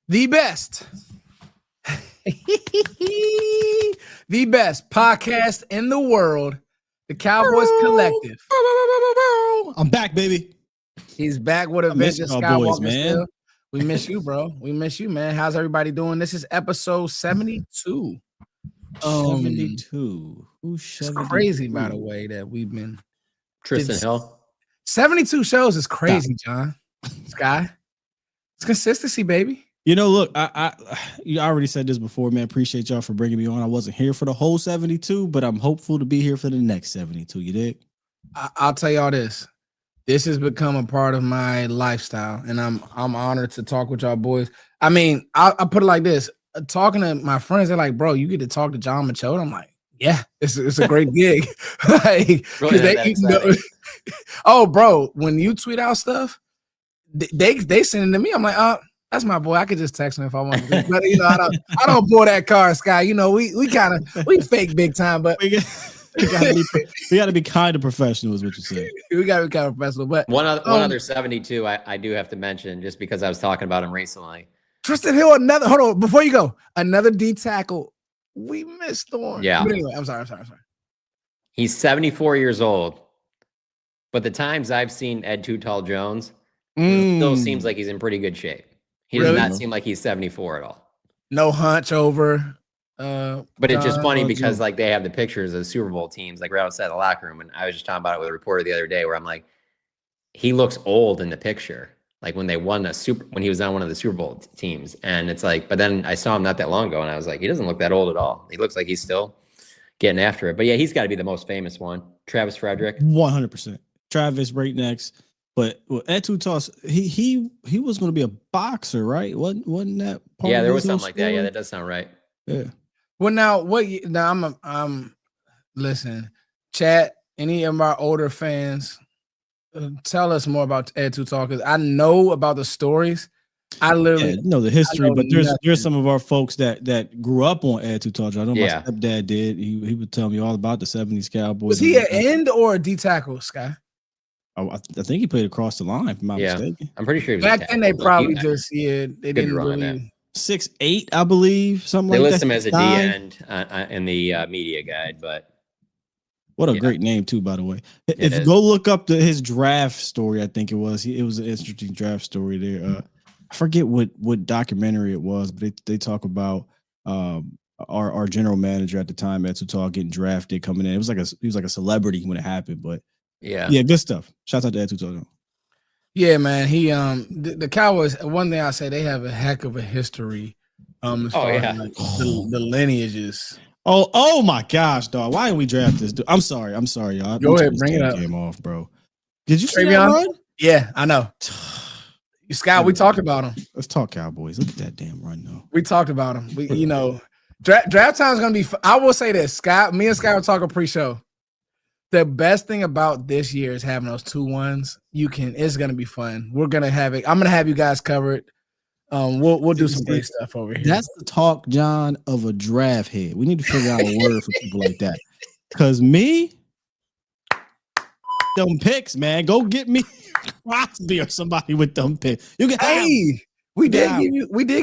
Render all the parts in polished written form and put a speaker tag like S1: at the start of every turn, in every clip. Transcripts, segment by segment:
S1: The best. The best podcast in the world, the Cowboys Collective.
S2: I'm back, baby.
S1: He's back with a vengeance, Skywalker Steele. We miss you, bro. We miss you, man. How's everybody doing? This is episode 72.
S2: 72. Who's 72?
S1: It's crazy, by the way, that we've been.
S3: Tristan Hill.
S1: 72 shows is crazy, John. Sky. It's consistency, baby.
S2: You know, look, you already said this before, man. Appreciate y'all for bringing me on. I wasn't here for the whole 72, but I'm hopeful to be here for the next 72. You dig?
S1: I'll tell y'all this. This has become a part of my lifestyle, and I'm honored to talk with y'all boys. I mean, I put it like this. Talking to my friends, they're like, bro, you get to talk to John Machota. I'm like, yeah, it's a great gig. Like, really oh, bro, when you tweet out stuff, they send it to me. I'm like, that's my boy. I could just text him if I want to. But you know, I don't pull that card, Sky. You know, we fake big time, but
S2: we gotta be kind of professional, is what you say.
S1: We gotta be kind of professional. But
S3: one other 72, I do have to mention just because I was talking about him recently.
S1: Tristan Hill, hold on, before you go, another D tackle we missed on.
S3: Yeah.
S1: But anyway, I'm sorry.
S3: He's 74 years old, but the times I've seen Ed Too Tall Jones, still seems like he's in pretty good shape. He does not seem like he's 74 at all.
S1: No hunch over.
S3: But it's just funny because like they have the pictures of Super Bowl teams like right outside the locker room, and I was just talking about it with a reporter the other day where I'm like, he looks old in the picture, like when they won when he was on one of the Super Bowl teams, and it's like, but then I saw him not that long ago, and I was like, he doesn't look that old at all. He looks like he's still getting after it. But yeah, he's got to be the most famous one. Travis Frederick,
S2: 100%. Travis right next. But Ed Too Tall, he was going to be a boxer, right? Wasn't that? Part
S3: yeah, there was something like that. Yeah, that does sound right.
S2: Yeah.
S1: Well, now I'm listen, chat. Any of our older fans, tell us more about Ed Too Tall, because I know about the stories. I literally
S2: know the history, but there's some of our folks that grew up on Ed Too Tall. I know my stepdad did. He would tell me all about the 70s Cowboys.
S1: Was he an end or a D tackle, Sky?
S2: I think he played across the line, if I'm not mistaken.
S3: I'm pretty sure he was
S1: back then. They probably they didn't really
S2: 6'8", I believe, something like that.
S3: They list him as a D end in the media guide, but
S2: what a great name too, by the way. If you go look up his draft story, I think it was an interesting draft story there. I forget what documentary it was, but they talk about our general manager at the time, Ed Too Tall, getting drafted, coming in. He was like a celebrity when it happened, but yeah, good stuff. Shouts out to Ed Too Tall.
S1: Yeah, man. He the Cowboys. One thing I say, they have a heck of a history. As far as like the lineages.
S2: Oh my gosh, dog! Why didn't we draft this dude? I'm sorry, y'all.
S1: Go ahead, bring it up.
S2: Game off, bro. Did you see that run?
S1: Yeah, I know. Scott, we talked about him.
S2: Let's talk Cowboys. Look at that damn run, though.
S1: We talked about him. Draft time is gonna be. I will say this, Scott. Me and Scott were talking pre-show. The best thing about this year is having those 2-1s. It's gonna be fun. We're gonna have it. I'm gonna have you guys covered. We'll do some great stuff over here.
S2: That's the talk, John, of a draft head. We need to figure out a word for people like that. Cause me, them picks, man. Go get me Crosby or somebody with them picks. You can.
S1: We did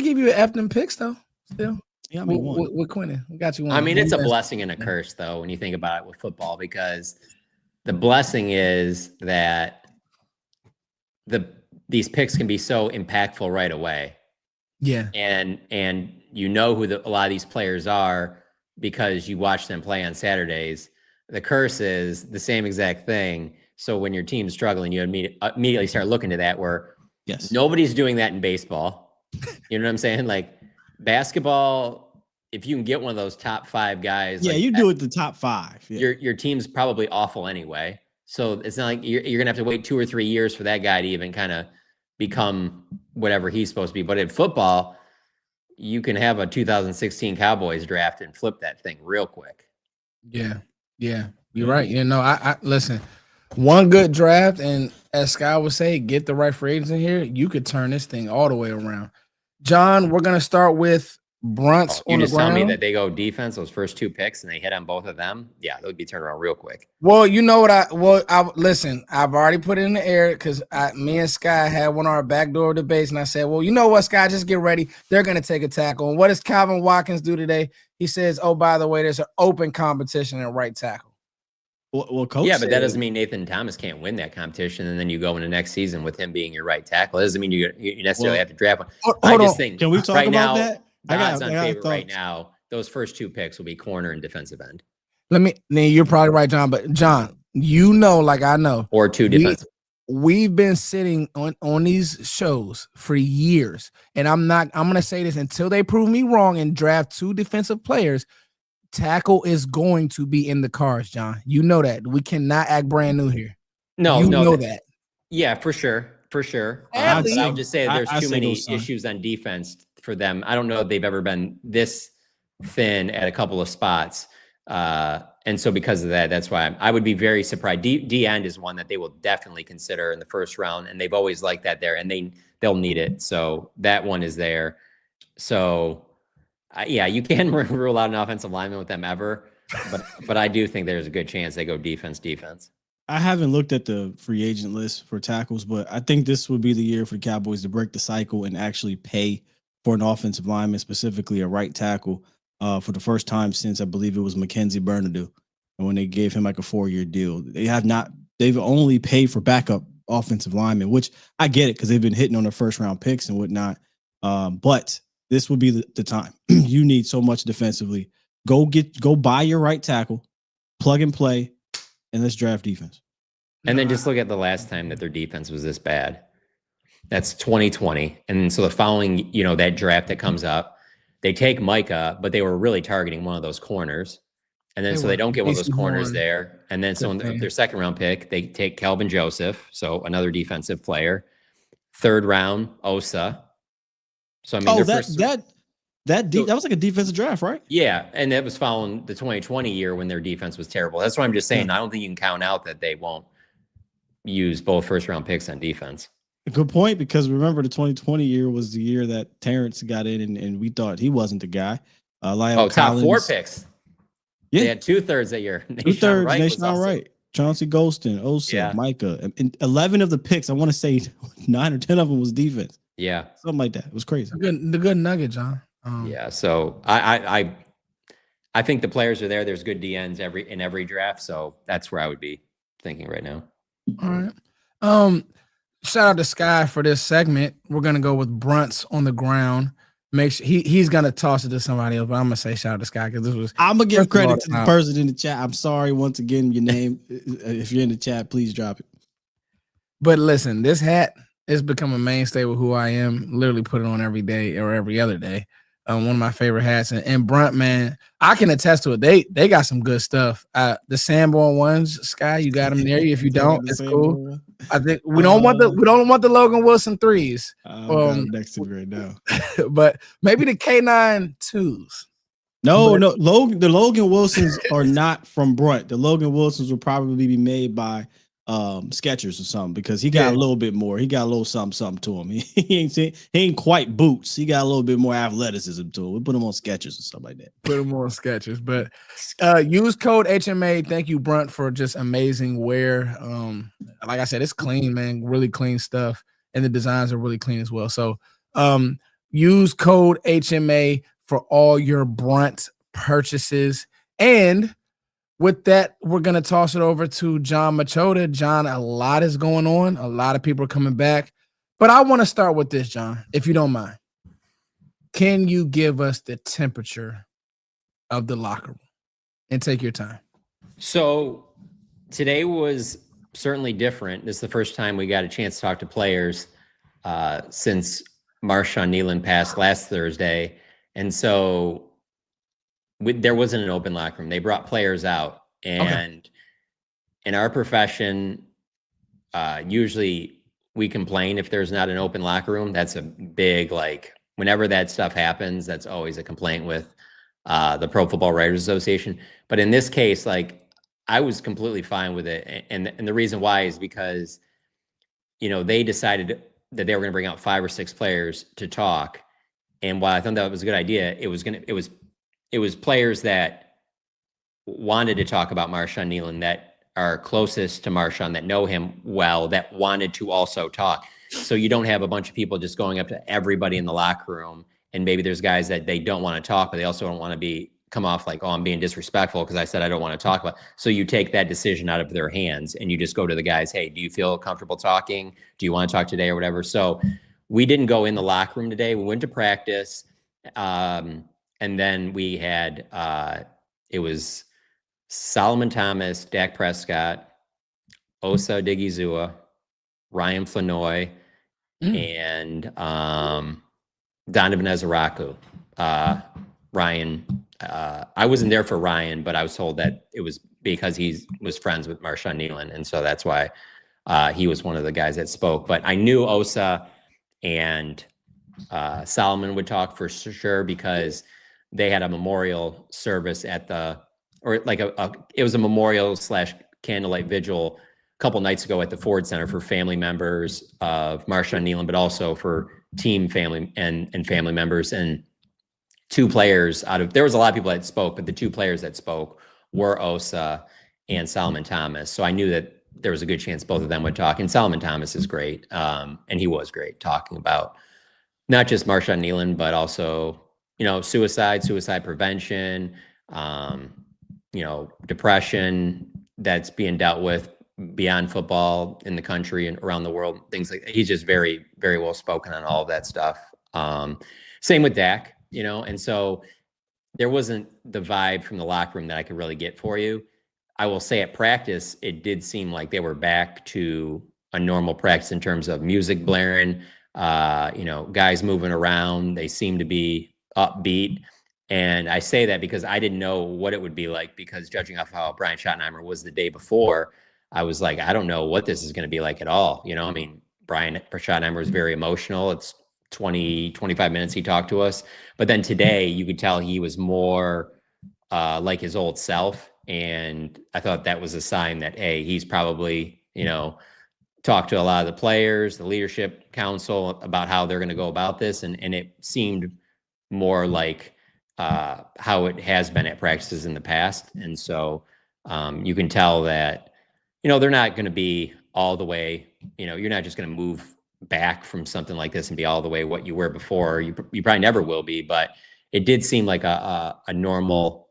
S1: give you an F them picks though. Still.
S2: Yeah, I mean,
S1: with Quentin, we got you one.
S3: I mean, it's a blessing and a curse, though, when you think about it with football, because the blessing is that these picks can be so impactful right away.
S1: Yeah,
S3: and you know who a lot of these players are because you watch them play on Saturdays. The curse is the same exact thing. So when your team's struggling, you immediately start looking to that. Where nobody's doing that in baseball. You know what I'm saying? Like basketball. If you can get one of those top 5 guys,
S2: you do it the top 5. Yeah.
S3: Your team's probably awful anyway, so it's not like you're gonna have to wait 2 or 3 years for that guy to even kind of become whatever he's supposed to be. But in football, you can have a 2016 Cowboys draft and flip that thing real quick.
S1: Yeah, you're right. You know, I listen. One good draft, and as Sky would say, get the right free agents in here. You could turn this thing all the way around. John, we're gonna start with Brunts
S3: You
S1: on the
S3: just tell me
S1: ground.
S3: that they go defense, those first 2 picks, and they hit on both of them. Yeah, they would be turned around real quick.
S1: Well, you know what I listen, I've already put it in the air because me and Sky had one of our backdoor debates, and I said, well, you know what, Sky, just get ready. They're going to take a tackle. And what does Calvin Watkins do today? He says, oh, by the way, there's an open competition at right tackle.
S2: Well, coach.
S3: Yeah, but that doesn't mean Nathan Thomas can't win that competition, and then you go into next season with him being your right tackle. It doesn't mean you necessarily have to draft one. I just think
S2: can we talk
S3: right
S2: about
S3: now,
S2: that?
S3: The odds on favorite right now, those first 2 picks will be corner and defensive end.
S1: You're probably right, John. But John, like I know,
S3: or 2 defensive.
S1: We've been sitting on these shows for years, and I'm going to say this until they prove me wrong and draft 2 defensive players. Tackle is going to be in the cards, John. You know that. We cannot act brand new here.
S3: No,
S1: you know that.
S3: Yeah, for sure. But I'll just say there's too many issues on defense for them. I don't know if they've ever been this thin at a couple of spots. And so because of that, that's why I would be very surprised. D end is one that they will definitely consider in the first round, and they've always liked that there, and they'll need it. So that one is there. So yeah, you can rule out an offensive lineman with them ever, but I do think there's a good chance they go defense.
S2: I haven't looked at the free agent list for tackles, but I think this would be the year for the Cowboys to break the cycle and actually pay for an offensive lineman, specifically a right tackle, for the first time since I believe it was Mackenzie Bernardo, and when they gave him like a 4-year deal. They've only paid for backup offensive linemen, which I get it because they've been hitting on their first round picks and whatnot. But this would be the time. You need so much defensively. Go buy your right tackle, plug and play, and let's draft defense.
S3: And then just look at the last time that their defense was this bad. That's 2020. And so the following, that draft that comes up, they take Micah, but they were really targeting one of those corners. And then they don't get one of those corners there. And then so in their second round pick, they take Kelvin Joseph, so another defensive player. 3rd round, Osa. So I mean,
S2: that was like a defensive draft, right?
S3: Yeah, and that was following the 2020 year when their defense was terrible. That's what I'm just saying. I don't think you can count out that they won't use both first-round picks on defense.
S2: A good point, because remember the 2020 year was the year that Terrence got in, and we thought he wasn't the guy.
S3: Top 4 picks. Yeah, they had 2/3 that year.
S2: 2/3, Nation Wright, Chauncey Golston, Osa, Micah, and 11 of the picks. I want to say 9 or 10 of them was defense.
S3: Yeah,
S2: something like that. It was crazy.
S1: The good nugget, John.
S3: Yeah, so I think the players are there. There's good DNs in every draft, so that's where I would be thinking right now.
S1: All right. Shout out to Sky for this segment. We're gonna go with Brunts on the ground. Make sure he's gonna toss it to somebody else, but I'm gonna say shout out to Sky because this was.
S2: I'm gonna give credit to the person in the chat. I'm sorry once again. Your name, if you're in the chat, please drop it.
S1: But listen, this hat has become a mainstay with who I am. Literally put it on every day or every other day. One of my favorite hats, and Brunt, man, I can attest to it. They got some good stuff. The Sanborn ones, Sky, you got them there. If you don't, it's cool. I think we don't want the Logan Wilson 3s.
S2: Next to me right now,
S1: but maybe the K9 2s.
S2: No, the Logan Wilsons are not from Brunt. The Logan Wilsons will probably be made by Skechers or something, because he got a little bit more. He got a little something to him. He ain't quite boots. He got a little bit more athleticism to him. We put him on Skechers or something like that.
S1: Put him on Skechers. But use code HMA. Thank you, Brunt, for just amazing wear. Like I said, it's clean, man. Really clean stuff. And the designs are really clean as well. So use code HMA for all your Brunt purchases. And with that, we're going to toss it over to John Machota. John, a lot is going on. A lot of people are coming back. But I want to start with this, John, if you don't mind. Can you give us the temperature of the locker room? And take your time.
S3: So today was certainly different. This is the first time we got a chance to talk to players since Marshawn Nealon passed last Thursday. And so there wasn't an open locker room. They brought players out, and in our profession, usually we complain if there's not an open locker room. That's a big, whenever that stuff happens, that's always a complaint with the Pro Football Writers Association. But in this case, I was completely fine with it. And the reason why is because, they decided that they were going to bring out 5 or 6 players to talk. And while I thought that was a good idea, it was players that wanted to talk about Marshawn Nealon, that are closest to Marshawn, that know him well, that wanted to also talk. So you don't have a bunch of people just going up to everybody in the locker room, and maybe there's guys that they don't want to talk, but they also don't want to come off like, oh, I'm being disrespectful because I said I don't want to talk about. So you take that decision out of their hands and you just go to the guys, hey, do you feel comfortable talking? Do you want to talk today or whatever? So we didn't go in the locker room today. We went to practice. And then we had, it was Solomon Thomas, Dak Prescott, Osa Odigizua, Ryan Flanoy, and Donovan Ezeraku. Ryan, I wasn't there for Ryan, but I was told that it was because he was friends with Marshawn Nealon, and so that's why he was one of the guys that spoke. But I knew Osa and Solomon would talk for sure because they had a memorial service at it was a memorial / candlelight vigil a couple nights ago at the Ford Center for family members of Marshawn Nealon, but also for team family and family members. And two players there was a lot of people that spoke, but the two players that spoke were Osa and Solomon Thomas. So I knew that there was a good chance both of them would talk. And Solomon Thomas is great. And he was great talking about not just Marshawn Nealon, but also, suicide prevention, depression that's being dealt with beyond football in the country and around the world, things like that. He's just very, very well spoken on all of that stuff. Same with Dak, and so there wasn't the vibe from the locker room that I could really get for you. I will say at practice, it did seem like they were back to a normal practice in terms of music blaring, guys moving around. They seemed to be upbeat. And I say that because I didn't know what it would be like, because judging off how Brian Schottenheimer was the day before, I was like, I don't know what this is going to be like at all. Brian Schottenheimer was very emotional. It's 20, 25 minutes he talked to us. But then today you could tell he was more like his old self. And I thought that was a sign that, hey, he's probably, talked to a lot of the players, the leadership council, about how they're going to go about this. And it seemed more like how it has been at practices in the past. And so you can tell that, they're not going to be all the way, you're not just going to move back from something like this and be all the way what you were before. You probably never will be, but it did seem like a normal,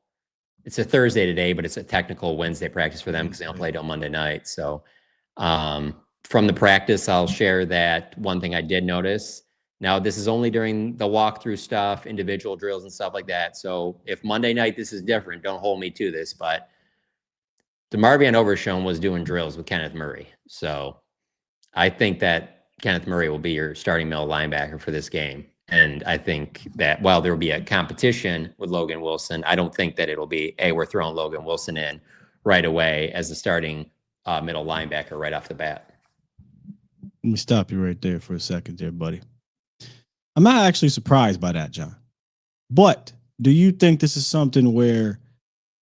S3: it's a Thursday today, but it's a technical Wednesday practice for them because they don't play till Monday night. So from the practice, I'll share that one thing I did notice. Now, this is only during the walkthrough stuff, individual drills and stuff like that. So if Monday night this is different, don't hold me to this, but DeMarvion Overshown was doing drills with Kenneth Murray. So I think that Kenneth Murray will be your starting middle linebacker for this game. And I think that while there will be a competition with Logan Wilson, I don't think that it'll be, hey, we're throwing Logan Wilson in right away as the starting middle linebacker right off the bat.
S2: Let me stop you right there for a second there, buddy. I'm not actually surprised by that, John. But do you think this is something where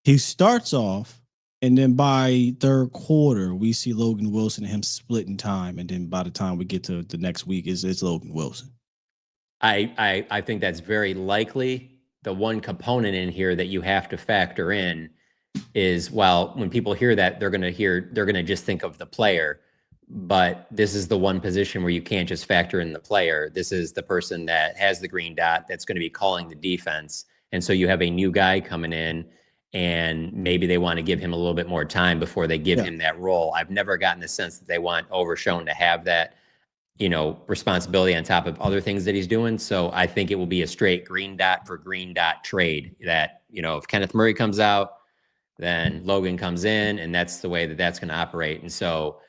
S2: he starts off and then by third quarter, we see Logan Wilson and him splitting time, and then by the time we get to the next week, it's Logan Wilson?
S3: I think that's very likely. The one component in here that you have to factor in is, well, when people hear that, they're going to just think of the player. But this is the one position where you can't just factor in the player. This is the person that has the green dot that's going to be calling the defense. And so you have a new guy coming in, and maybe they want to give him a little bit more time before they give him that role. I've never gotten the sense that they want Overshown to have that, responsibility on top of other things that he's doing. So I think it will be a straight green dot for green dot trade that, if Kenneth Murray comes out, then Logan comes in, and that's the way that that's going to operate. And so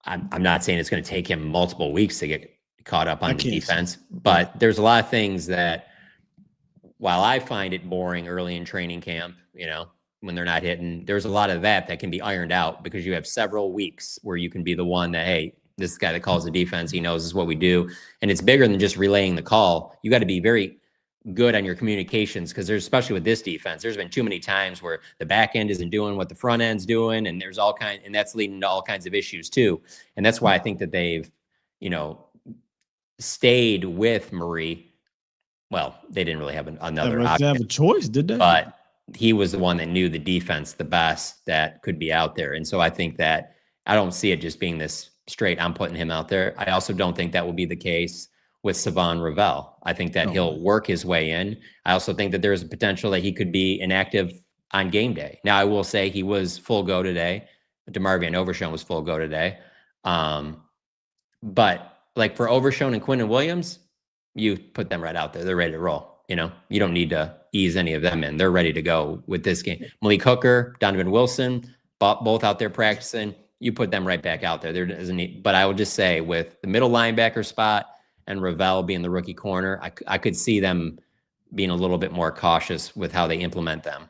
S3: I'm not saying it's going to take him multiple weeks to get caught up on the defense, but there's a lot of things that, while I find it boring early in training camp, when they're not hitting, there's a lot of that can be ironed out because you have several weeks where you can be the one that, hey, this guy that calls the defense, he knows this is what we do. And it's bigger than just relaying the call. You got to be very good on your communications, because especially with this defense, there's been too many times where the back end isn't doing what the front end's doing, and and that's leading to all kinds of issues too. And that's why I think that they've, stayed with Murray well, they didn't really have another
S2: They
S3: option,
S2: have a choice, did they?
S3: but he was the one that knew the defense the best that could be out there. And so I think that I don't see it just being this straight, I'm putting him out there. I also don't think that will be the case with Savon Ravel. I think that he'll work his way in. I also think that there's a potential that he could be inactive on game day. Now, I will say he was full go today. DeMar Van Overshown was full go today. But like for Overshown and Quinnen Williams, you put them right out there. They're ready to roll. You know, you don't need to ease any of them in. They're ready to go with this game. Malik Hooker, Donovan Wilson, both out there practicing. You put them right back out there. There doesn't need, but I would just say with the middle linebacker spot and Ravel being the rookie corner, I could see them being a little bit more cautious with how they implement them.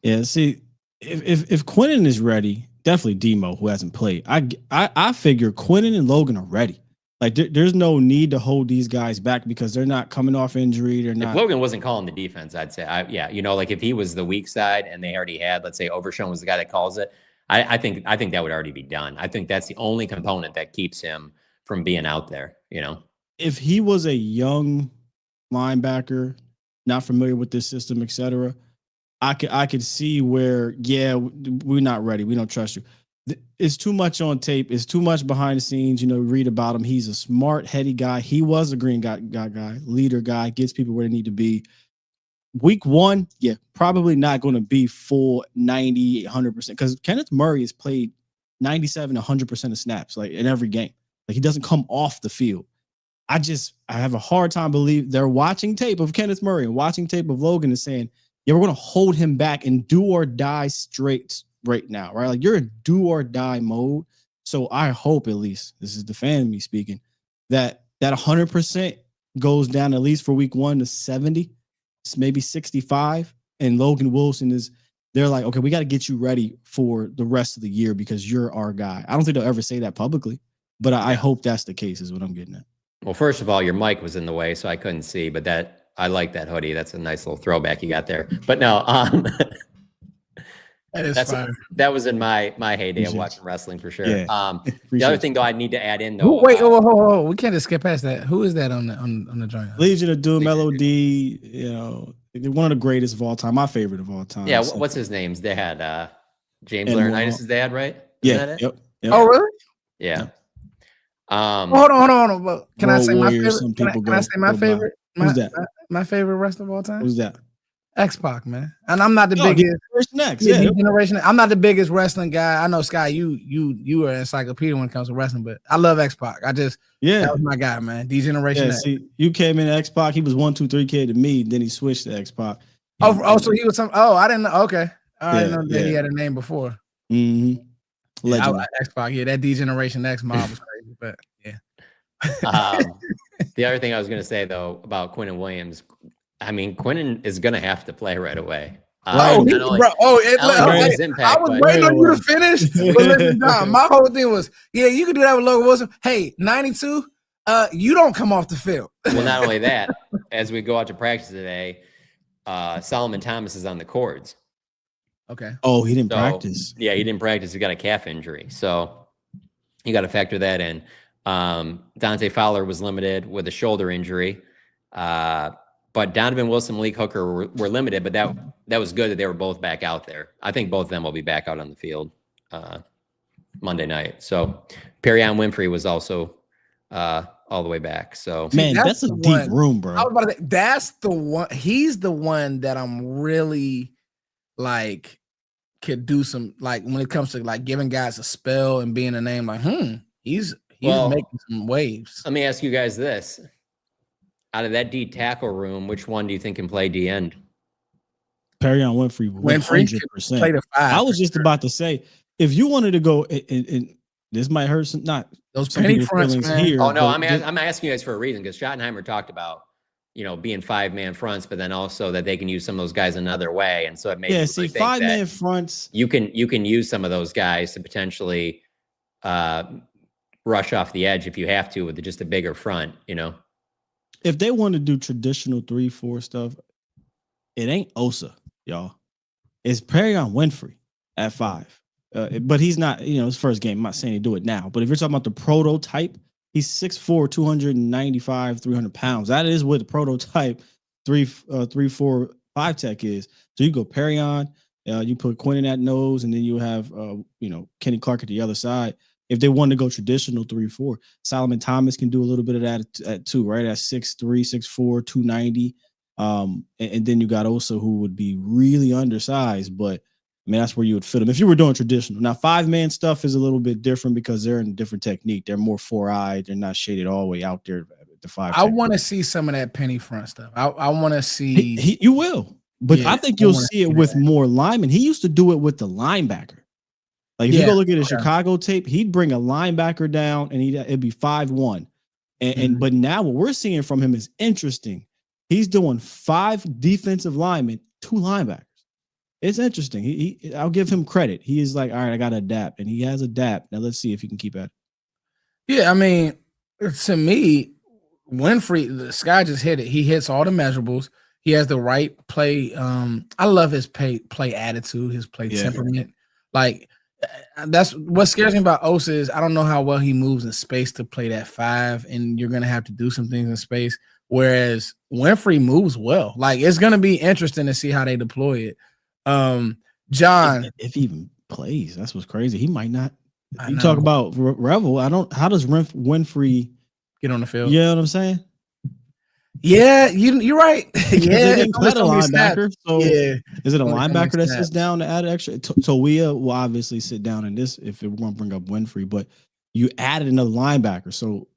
S2: Yeah, see, if Quinnen is ready, definitely Demo, who hasn't played. I figure Quinnen and Logan are ready. Like there's no need to hold these guys back because they're not coming off injury. They're not.
S3: If Logan wasn't calling the defense, I'd say, like if he was the weak side and they already had, let's say, Overshown was the guy that calls it, I think that would already be done. I think that's the only component that keeps him from being out there. You know,
S2: if he was a young linebacker, not familiar with this system, etc., I could see where, yeah, we're not ready. We don't trust you. It's too much on tape. It's too much behind the scenes. You know, read about him. He's a smart, heady guy. He was a green guy, leader guy, gets people where they need to be. Week one, yeah, probably not going to be full 90, 100%, because Kenneth Murray has played 97, 100% of snaps, like in every game. Like he doesn't come off the field. I have a hard time believing they're watching tape of Kenneth Murray and watching tape of Logan and saying, yeah, we're going to hold him back and do or die straight right now, right? Like you're in do or die mode. So I hope, at least, this is the fan in me speaking, that 100% goes down at least for week one to 70, maybe 65. And Logan Wilson they're like, okay, we got to get you ready for the rest of the year because you're our guy. I don't think they'll ever say that publicly, but I hope that's the case is what I'm getting at.
S3: Well, first of all, your mic was in the way, so I couldn't see, but I like that hoodie. That's a nice little throwback you got there. But no, that was in my heyday of watching wrestling for sure. Yeah. The other thing though, I need to add in though.
S1: Wait, hold. We can't just skip past that. Who is that on the joint?
S2: Legion of Doom, LOD. You know, one of the greatest of all time. My favorite of all time.
S3: Yeah. So. What's his name's dad? James Laurinaitis' dad, right?
S2: Isn't
S1: Yep. Oh, really?
S3: Yeah.
S1: Hold on. Can I say my favorite? Can I say my favorite?
S2: Who's that?
S1: My favorite wrestler of all time?
S2: Who's that?
S1: X-Pac, man. And I'm not the biggest
S2: next.
S1: generation. I'm not the biggest wrestling guy. I know, Sky, you are an encyclopedia when it comes to wrestling, but I love X-Pac. That was my guy, man. D-Generation X.
S2: See, you came in X-Pac. He was 1-2-3 kid to me. Then he switched to X-Pac.
S1: So he was some. Oh, I didn't know. Okay, I didn't know that he had a name before.
S2: Mm-hmm.
S1: Yeah, X-Pac. Yeah, that D-Generation X mob was crazy, but yeah.
S3: The other thing I was going to say though about Quinnen Williams. I mean, Quinnen is going to have to play right away.
S1: I was waiting on you to finish. But listen, Don, my whole thing was, you can do that with Logan Wilson. Hey, 92, you don't come off the field.
S3: Well, not only that, as we go out to practice today, Solomon Thomas is on the cords.
S1: Okay.
S2: Oh, he didn't practice.
S3: Yeah, he didn't practice. He got a calf injury. So you got to factor that in. Dante Fowler was limited with a shoulder injury. But Donovan Wilson, Malik Hooker were limited, but that was good that they were both back out there. I think both of them will be back out on the field Monday night. So Perrion Winfrey was also all the way back. So
S2: man, that's a deep room, bro.
S1: I was about to say, that's the one. He's the one that I'm really like could do some like when it comes to like giving guys a spell and being a name like he's making some waves.
S3: Let me ask you guys this. Out of that D tackle room, which one do you think can play D end?
S2: Perrion Winfrey, 100%. I was just about to say, if you wanted to go, and this might hurt some, not
S1: those penny fronts
S2: here.
S3: Oh no, I'm asking you guys for a reason because Schottenheimer talked about being 5-man fronts, but then also that they can use some of those guys another way, and so it makes
S2: see 5-man fronts.
S3: You can use some of those guys to potentially rush off the edge if you have to with just a bigger front,
S2: If they want to do traditional 3-4 stuff, it ain't Osa, y'all. It's Perrion Winfrey at 5. But he's not, his first game. I'm not saying he do it now. But if you're talking about the prototype, He's 6'4", 295, 300 pounds. That is what the prototype 3-4-5 tech is. So you go Perrion, you put Quinn in that nose, and then you have Kenny Clark at the other side. If they want to go traditional 3-4, Solomon Thomas can do a little bit of that too, right? At 6'3", 6'4", 290. And then you got Osa, who would be really undersized, but I mean, that's where you would fit them if you were doing traditional. Now, 5-man stuff is a little bit different because they're in a different technique. They're more 4-eyed. They're not shaded all the way out there. The 5.
S1: I want to see some of that penny front stuff. I want to see.
S2: You will, but I think you'll see it with more linemen. He used to do it with the linebacker. Like if you go look at his Chicago tape, he'd bring a linebacker down and it'd be 5-1. But now what we're seeing from him is interesting. He's doing 5 defensive linemen, 2 linebackers. It's interesting. I'll give him credit. He is like, all right, I got to adapt, and he has adapt. Now let's see if he can keep at it.
S1: Yeah, I mean, to me, Winfrey, the Sky just hit it. He hits all the measurables. He has the right play. I love his play attitude, his play temperament. Like that's what scares me about Osa is I don't know how well he moves in space to play that 5, and you're gonna have to do some things in space. Whereas Winfrey moves well. Like it's gonna be interesting to see how they deploy it. John,
S2: if he even plays, that's what's crazy. He might not. You talk about Revel. How does Winfrey
S1: get on the field?
S2: You know what I'm saying?
S1: Yeah, you're right. Yeah,
S2: it's a linebacker. So is it a linebacker that sits down to add extra? So we will obviously sit down in this if we're going to bring up Winfrey, but you added another linebacker. So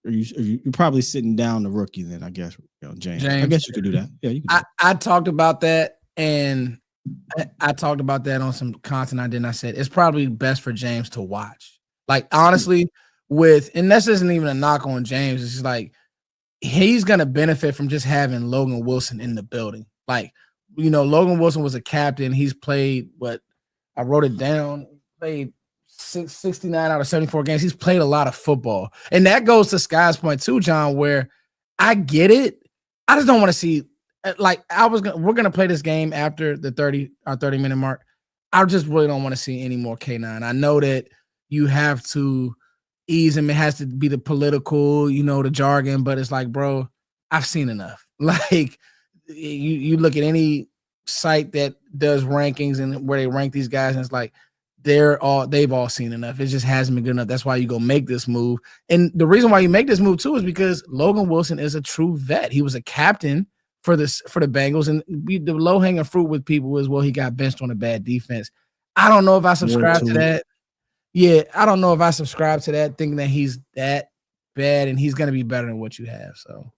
S2: you're probably sitting down the rookie then, I guess. James. I guess you could do that. Yeah, you could.
S1: I talked about that, and I talked about that on some content I did. And I said it's probably best for James to watch. Like honestly, and this isn't even a knock on James. It's just like he's gonna benefit from just having Logan Wilson in the building. Like Logan Wilson was a captain. He's played I wrote it down. Played 69 out of 74 games. He's played a lot of football, and that goes to Sky's point too, John. Where I get it, I just don't want to see. Like we're gonna play this game after the 30-minute mark. I just really don't want to see any more K9. I know that you have to ease him. It has to be the political, the jargon, but it's like, bro, I've seen enough. Like you look at any site that does rankings and where they rank these guys, and it's like they've all seen enough. It just hasn't been good enough. That's why you go make this move. And the reason why you make this move too is because Logan Wilson is a true vet. He was a captain for the Bengals, and the low-hanging fruit with people is, well, he got benched on a bad defense. I don't know if I subscribe to that. Yeah, I don't know if I subscribe to that, thinking that he's that bad and he's going to be better than what you have. So,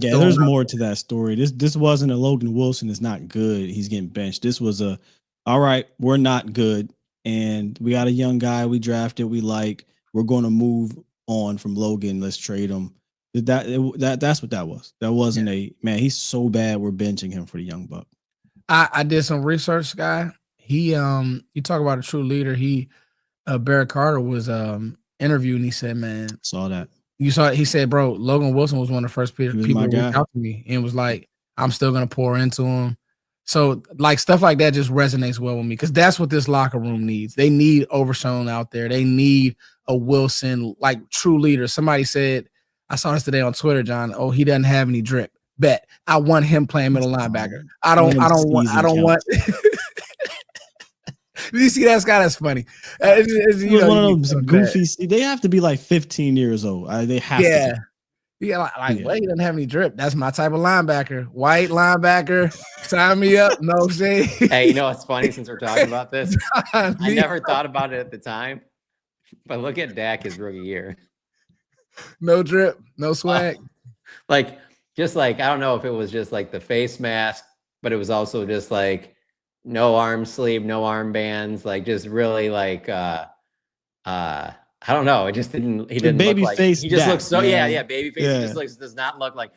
S2: there's more to that story. This wasn't a Logan Wilson is not good. He's getting benched. This was all right, we're not good, and we got a young guy we drafted. We like. We're going to move on from Logan. Let's trade him. That's what that was. That wasn't he's so bad we're benching him for the young buck.
S1: I did some research, guy. He you talk about a true leader. Barrett Carter was interviewed and he said, man,
S2: saw that.
S1: You saw it. He said, bro, Logan Wilson was one of the first people who reached out to me and was like, I'm still gonna pour into him. So like stuff like that just resonates well with me because that's what this locker room needs. They need Overshown out there. They need a Wilson, like true leader. Somebody said, I saw this today on Twitter, John. Oh, he doesn't have any drip. Bet I want him playing middle linebacker. I don't want. Did you see that, Scott? That's funny.
S2: One of those goofy. They have to be like 15 years old. They have to.
S1: Yeah, well, he doesn't have any drip. That's my type of linebacker. White linebacker. Sign me up. No shade.
S3: Hey, what's funny since we're talking about this? I never thought about it at the time, but look at Dak his rookie year.
S1: No drip, no swag.
S3: I don't know if it was just like the face mask, but it was also just like no arm sleeve, no armbands, like just really like I don't know. It just didn't. He didn't
S2: baby
S3: look like.
S2: Face
S3: he just
S2: Dak,
S3: looks so
S2: man.
S3: Baby face. He just does not look like.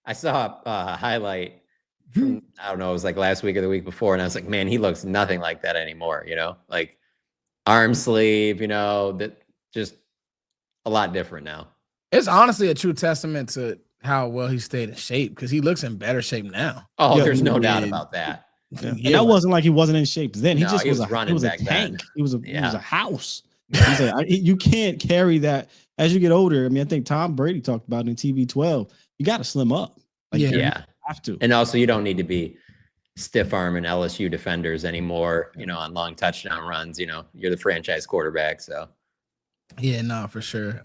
S3: I saw a highlight from, I don't know, it was like last week or the week before, and I was like, man, he looks nothing like that anymore. Like arm sleeve. That just a lot different now.
S1: It's honestly a true testament to how well he stayed in shape because he looks in better shape now.
S3: Oh, there's no doubt about that.
S2: Yeah. And that wasn't like he wasn't in shape then. He just was
S3: running
S2: a
S3: back
S2: tank.
S3: then.
S2: He was a house. He said, you can't carry that as you get older. I mean, I think Tom Brady talked about it in TB12. You got to slim up.
S3: Like,
S2: you have to.
S3: And also, you don't need to be stiff arming LSU defenders anymore, on long touchdown runs. You're the franchise quarterback. So,
S1: yeah, no, for sure.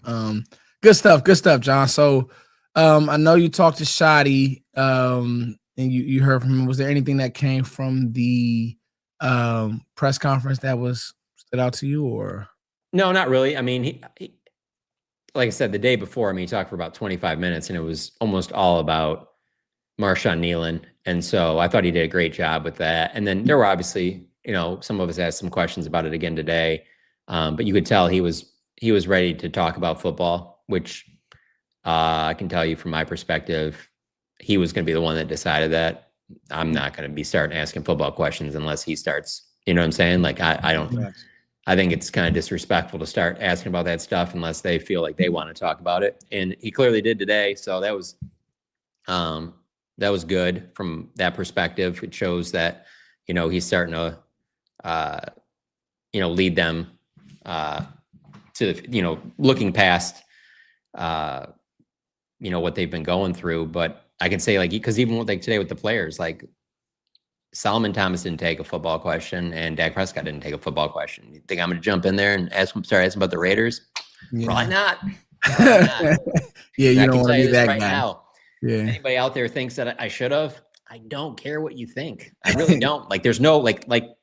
S1: Good stuff, John. So, I know you talked to Shotty, and you heard from him. Was there anything that came from the press conference that stood out to you, or?
S3: No, not really. I mean, he like I said, the day before, he talked for about 25 minutes, and it was almost all about Marshawn Nealon. And so I thought he did a great job with that. And then there were obviously, some of us asked some questions about it again today. But you could tell he was ready to talk about football, which I can tell you from my perspective, he was going to be the one that decided that. I'm not going to be starting asking football questions unless he starts, you know what I'm saying? Like, I don't. I think it's kind of disrespectful to start asking about that stuff unless they feel like they want to talk about it. And he clearly did today. So that was good from that perspective. It shows that, he's starting to, lead them to, looking past, what they've been going through. But I can say, because even with, today with the players, Solomon Thomas didn't take a football question, and Dak Prescott didn't take a football question. You think I'm going to jump in there and start asking about the Raiders? Yeah. Probably not.
S1: Yeah, you don't want to be that guy.
S3: Now. Yeah. Anybody out there thinks that I should have? I don't care what you think. I really don't. There's no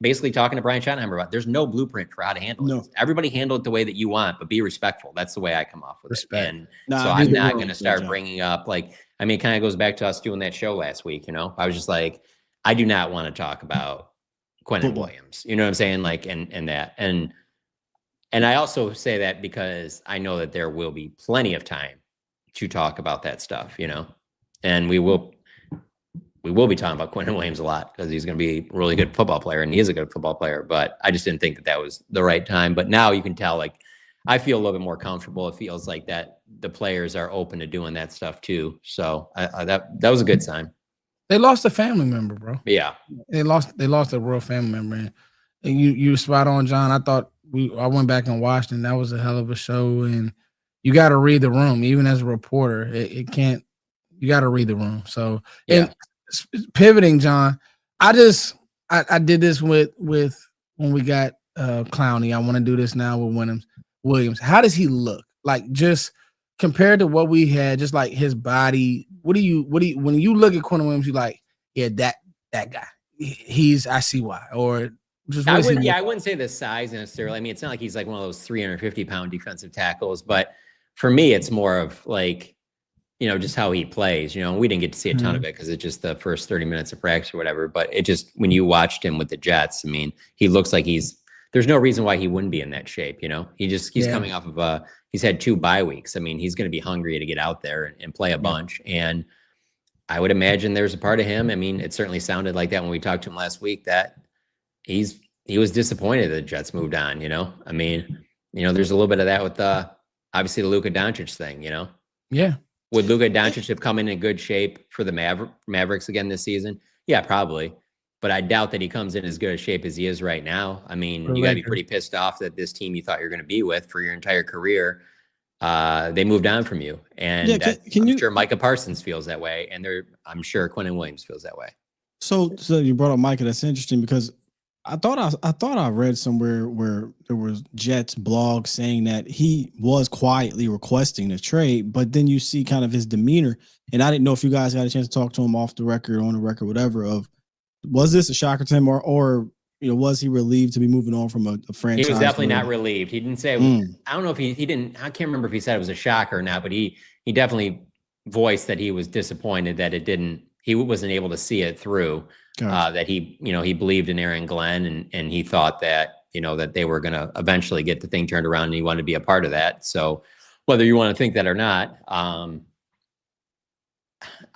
S3: basically talking to Brian Schottenheimer about. There's no blueprint for how to handle it. Everybody handle it the way that you want, but be respectful. That's the way I come off with it. And so I'm not going to start bringing up it kind of goes back to us doing that show last week. I was just I do not want to talk about Quinnen Williams. You know what I'm saying? And that. And I also say that because I know that there will be plenty of time to talk about that stuff, and we will be talking about Quinnen Williams a lot because he's going to be a really good football player, and he is a good football player, but I just didn't think that was the right time. But now you can tell, I feel a little bit more comfortable. It feels like that the players are open to doing that stuff too. So that was a good sign.
S1: They lost a family member, bro.
S3: Yeah.
S1: They lost a real family member. And you spot on, John. I went back and watched, and that was a hell of a show. And you got to read the room, even as a reporter. You got to read the room. So, and pivoting, John, I did this with when we got Clowney. I want to do this now with Williams. How does he look? Just compared to what we had, just his body. What do you when you look at Quinnen Williams, you that guy. I see why. Or just
S3: I wouldn't say the size necessarily. I mean, it's not like he's one of those 350-pound defensive tackles, but for me, it's more of just how he plays. We didn't get to see a ton of it because it's just the first 30 minutes of practice or whatever. But it just when you watched him with the Jets, I mean, he looks like there's no reason why he wouldn't be in that shape. He's coming off of he's had 2 bye weeks. I mean, he's going to be hungry to get out there and play a bunch. And I would imagine there's a part of him. I mean, it certainly sounded like that when we talked to him last week that he was disappointed that the Jets moved on. I mean, there's a little bit of that with obviously the Luka Doncic thing.
S1: Yeah.
S3: Would Luka Doncic have come in good shape for the Mavericks again this season? Yeah, probably. But I doubt that he comes in as good a shape as he is right now. I mean, you got to be pretty pissed off that this team you thought you were going to be with for your entire career, they moved on from you. And I'm sure Micah Parsons feels that way. And I'm sure Quinnen Williams feels that way.
S2: So you brought up Micah. That's interesting because I thought I read somewhere where there was Jets blog saying that he was quietly requesting the trade, but then you see kind of his demeanor. And I didn't know if you guys got a chance to talk to him off the record, on the record, whatever, was this a shocker to him or was he relieved to be moving on from a franchise?
S3: He was definitely not relieved. He didn't say, I don't know if he didn't, I can't remember if he said it was a shocker or not, but he definitely voiced that he was disappointed that he wasn't able to see it through. That he believed in Aaron Glenn and he thought that, that they were going to eventually get the thing turned around and he wanted to be a part of that. So whether you want to think that or not, I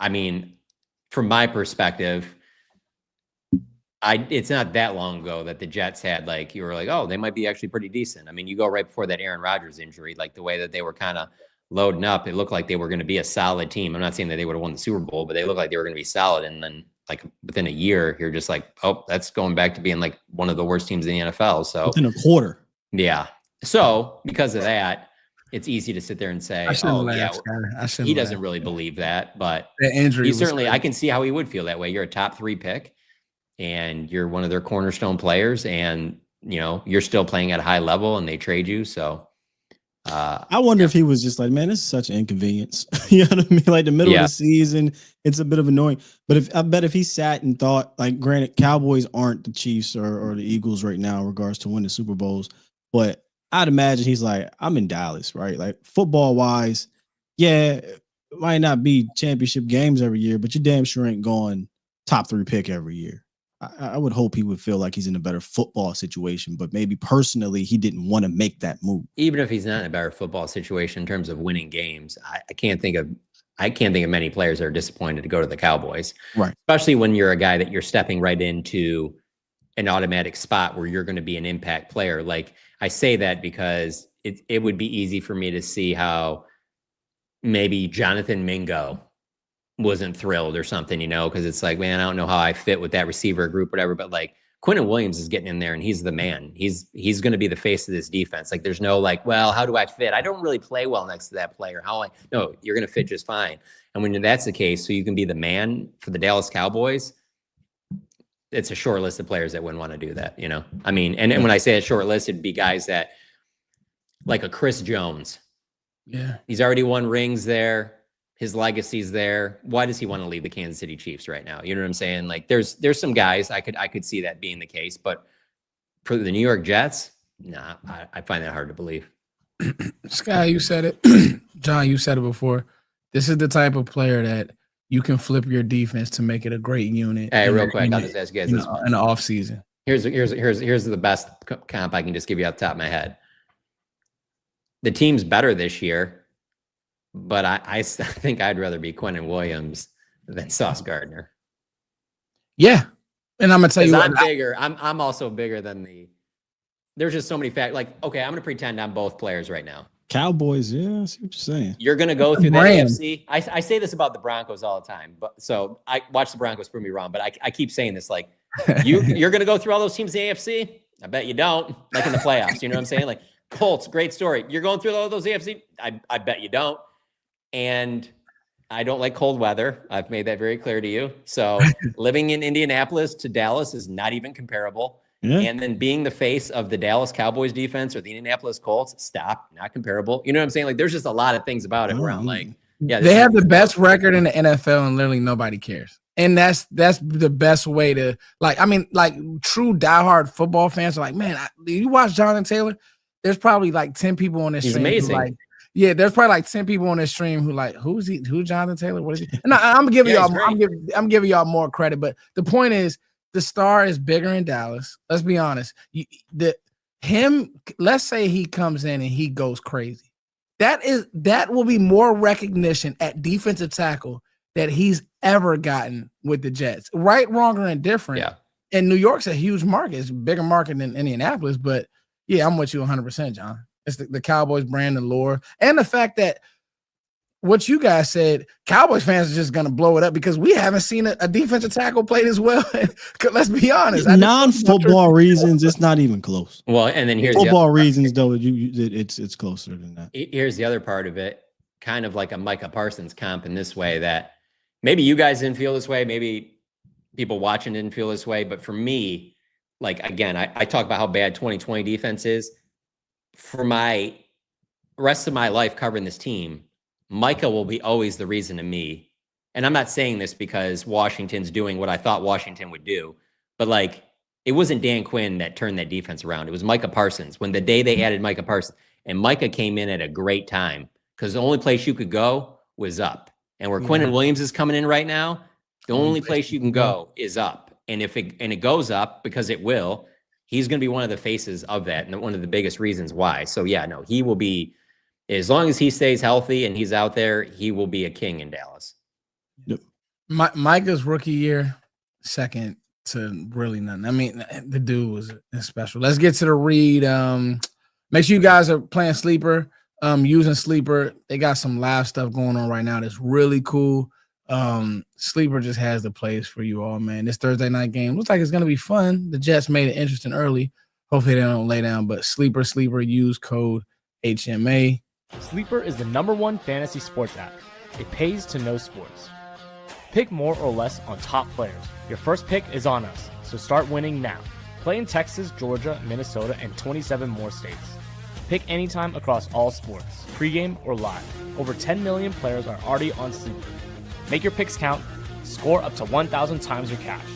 S3: mean, from my perspective, it's not that long ago that the Jets had you were oh, they might be actually pretty decent. I mean, you go right before that Aaron Rodgers injury, the way that they were kind of loading up, it looked like they were going to be a solid team. I'm not saying that they would have won the Super Bowl, but they looked like they were going to be solid. And then within a year, you're just oh, that's going back to being one of the worst teams in the NFL. So
S2: within a quarter.
S3: Yeah. So because of that, it's easy to sit there and say, "Oh, yeah, he doesn't really believe that." But
S1: the injury,
S3: he certainly, I can see how he would feel that way. You're a top 3 pick, and you're one of their cornerstone players, and you're still playing at a high level, and they trade you. So
S2: I wonder if he was just like, man, this is such an inconvenience. You know what I mean? Like the middle of the season, it's a bit of annoying. But I bet if he sat and thought, like, granted, Cowboys aren't the Chiefs or the Eagles right now in regards to winning Super Bowls, but I'd imagine he's like, I'm in Dallas, right? Like football wise, yeah, it might not be championship games every year, but you damn sure ain't going top 3 pick every year. I would hope he would feel like he's in a better football situation, but maybe personally he didn't want to make that move.
S3: Even if he's not in a better football situation in terms of winning games, I can't think of many players that are disappointed to go to the Cowboys,
S2: right?
S3: Especially when you're a guy that you're stepping right into an automatic spot where you're going to be an impact player. Like I say that because it would be easy for me to see how maybe Jonathan Mingo wasn't thrilled or something, because it's like, man, I don't know how I fit with that receiver group, whatever. But like Quinnen Williams is getting in there and he's the man. He's going to be the face of this defense. Like there's no like, well, how do I fit? I don't really play well next to that player. No, you're going to fit just fine. And when that's the case, so you can be the man for the Dallas Cowboys, it's a short list of players that wouldn't want to do that, I mean, and when I say a short list, it'd be guys that like a Chris Jones.
S1: Yeah.
S3: He's already won rings there. His legacy's there. Why does he want to leave the Kansas City Chiefs right now? You know what I'm saying? Like there's some guys I could see that being the case, but for the New York Jets, nah, I find that hard to believe.
S1: Sky, you said it. John, you said it before. This is the type of player that you can flip your defense to make it a great unit.
S3: Hey, real quick, I'll just ask you guys this
S1: in the off season.
S3: Here's the best comp I can just give you off the top of my head. The team's better this year, but I think I'd rather be Quinnen Williams than Sauce Gardner.
S1: Yeah, and I'm gonna tell you,
S3: I'm bigger. I'm also bigger than there's just so many facts. Like, okay, I'm gonna pretend I'm both players right now.
S2: Cowboys, yeah, I see what you're saying.
S3: You're gonna go through the AFC. I say this about the Broncos all the time, but so I watch the Broncos prove me wrong. But I keep saying this, like you're gonna go through all those teams in the AFC. I bet you don't. Like in the playoffs, you know what I'm saying? Like Colts, great story. You're going through all those AFC. I bet you don't. And I don't like cold weather. I've made that very clear to you. So living in Indianapolis to Dallas is not even comparable. Yeah. And then being the face of the Dallas Cowboys defense or the Indianapolis Colts, not comparable. You know what I'm saying? Like there's just a lot of things about it where I'm like, yeah.
S1: They have the best record in the NFL and literally nobody cares. And that's the best way to like true diehard football fans are like, man, you watch Jonathan Taylor? There's probably like 10 people on this stream.
S3: He's amazing.
S1: Yeah, there's probably like 10 people on this stream who like, who's Jonathan Taylor? What is he? And I'm giving y'all I'm giving y'all more credit, but the point is the star is bigger in Dallas. Let's be honest. Let's say he comes in and he goes crazy. That will be more recognition at defensive tackle that he's ever gotten with the Jets. Right, wrong, or indifferent.
S3: Yeah.
S1: And New York's a huge market. It's a bigger market than Indianapolis, but yeah, I'm with you 100%, John. It's the Cowboys brand and lore. And the fact that what you guys said, Cowboys fans are just going to blow it up because we haven't seen a defensive tackle play as well. Let's be honest.
S2: Non-football reasons, it's not even close.
S3: Well, and then here's
S2: football reasons, though, it's closer than that.
S3: Here's the other part of it, kind of like a Micah Parsons comp in this way that maybe you guys didn't feel this way. Maybe people watching didn't feel this way. But for me, like, again, I talk about how bad 2020 defense is. For my rest of my life covering this team, Micah will be always the reason to me. And I'm not saying this because Washington's doing what I thought Washington would do, but like it wasn't Dan Quinn that turned that defense around. It was Micah Parsons. When the day they added Micah Parsons, and Micah came in at a great time because the only place you could go was up. And where Quinnen Williams is coming in right now, the only place you can go is up. And if it goes up, because it will, he's going to be one of the faces of that and one of the biggest reasons why. So yeah, no, he will be, as long as he stays healthy and he's out there, he will be a king in Dallas.
S2: Yep.
S1: Micah's rookie year, second to really nothing. I mean, the dude was special. Let's get to the read. Make sure you guys are playing Sleeper, using Sleeper. They got some live stuff going on right now that's really cool. Sleeper just has the plays for you all, man. This Thursday night game looks like it's going to be fun. The Jets made it interesting early. Hopefully they don't lay down, but sleeper, use code HMA.
S4: Sleeper is the #1 fantasy sports app. It pays to know sports. Pick more or less on top players. Your first pick is on us, so start winning now. Play in Texas, Georgia, Minnesota, and 27 more states. Pick anytime across all sports, pregame or live. Over 10 million players are already on Sleeper. Make your picks count. Score up to 1,000 times your cash.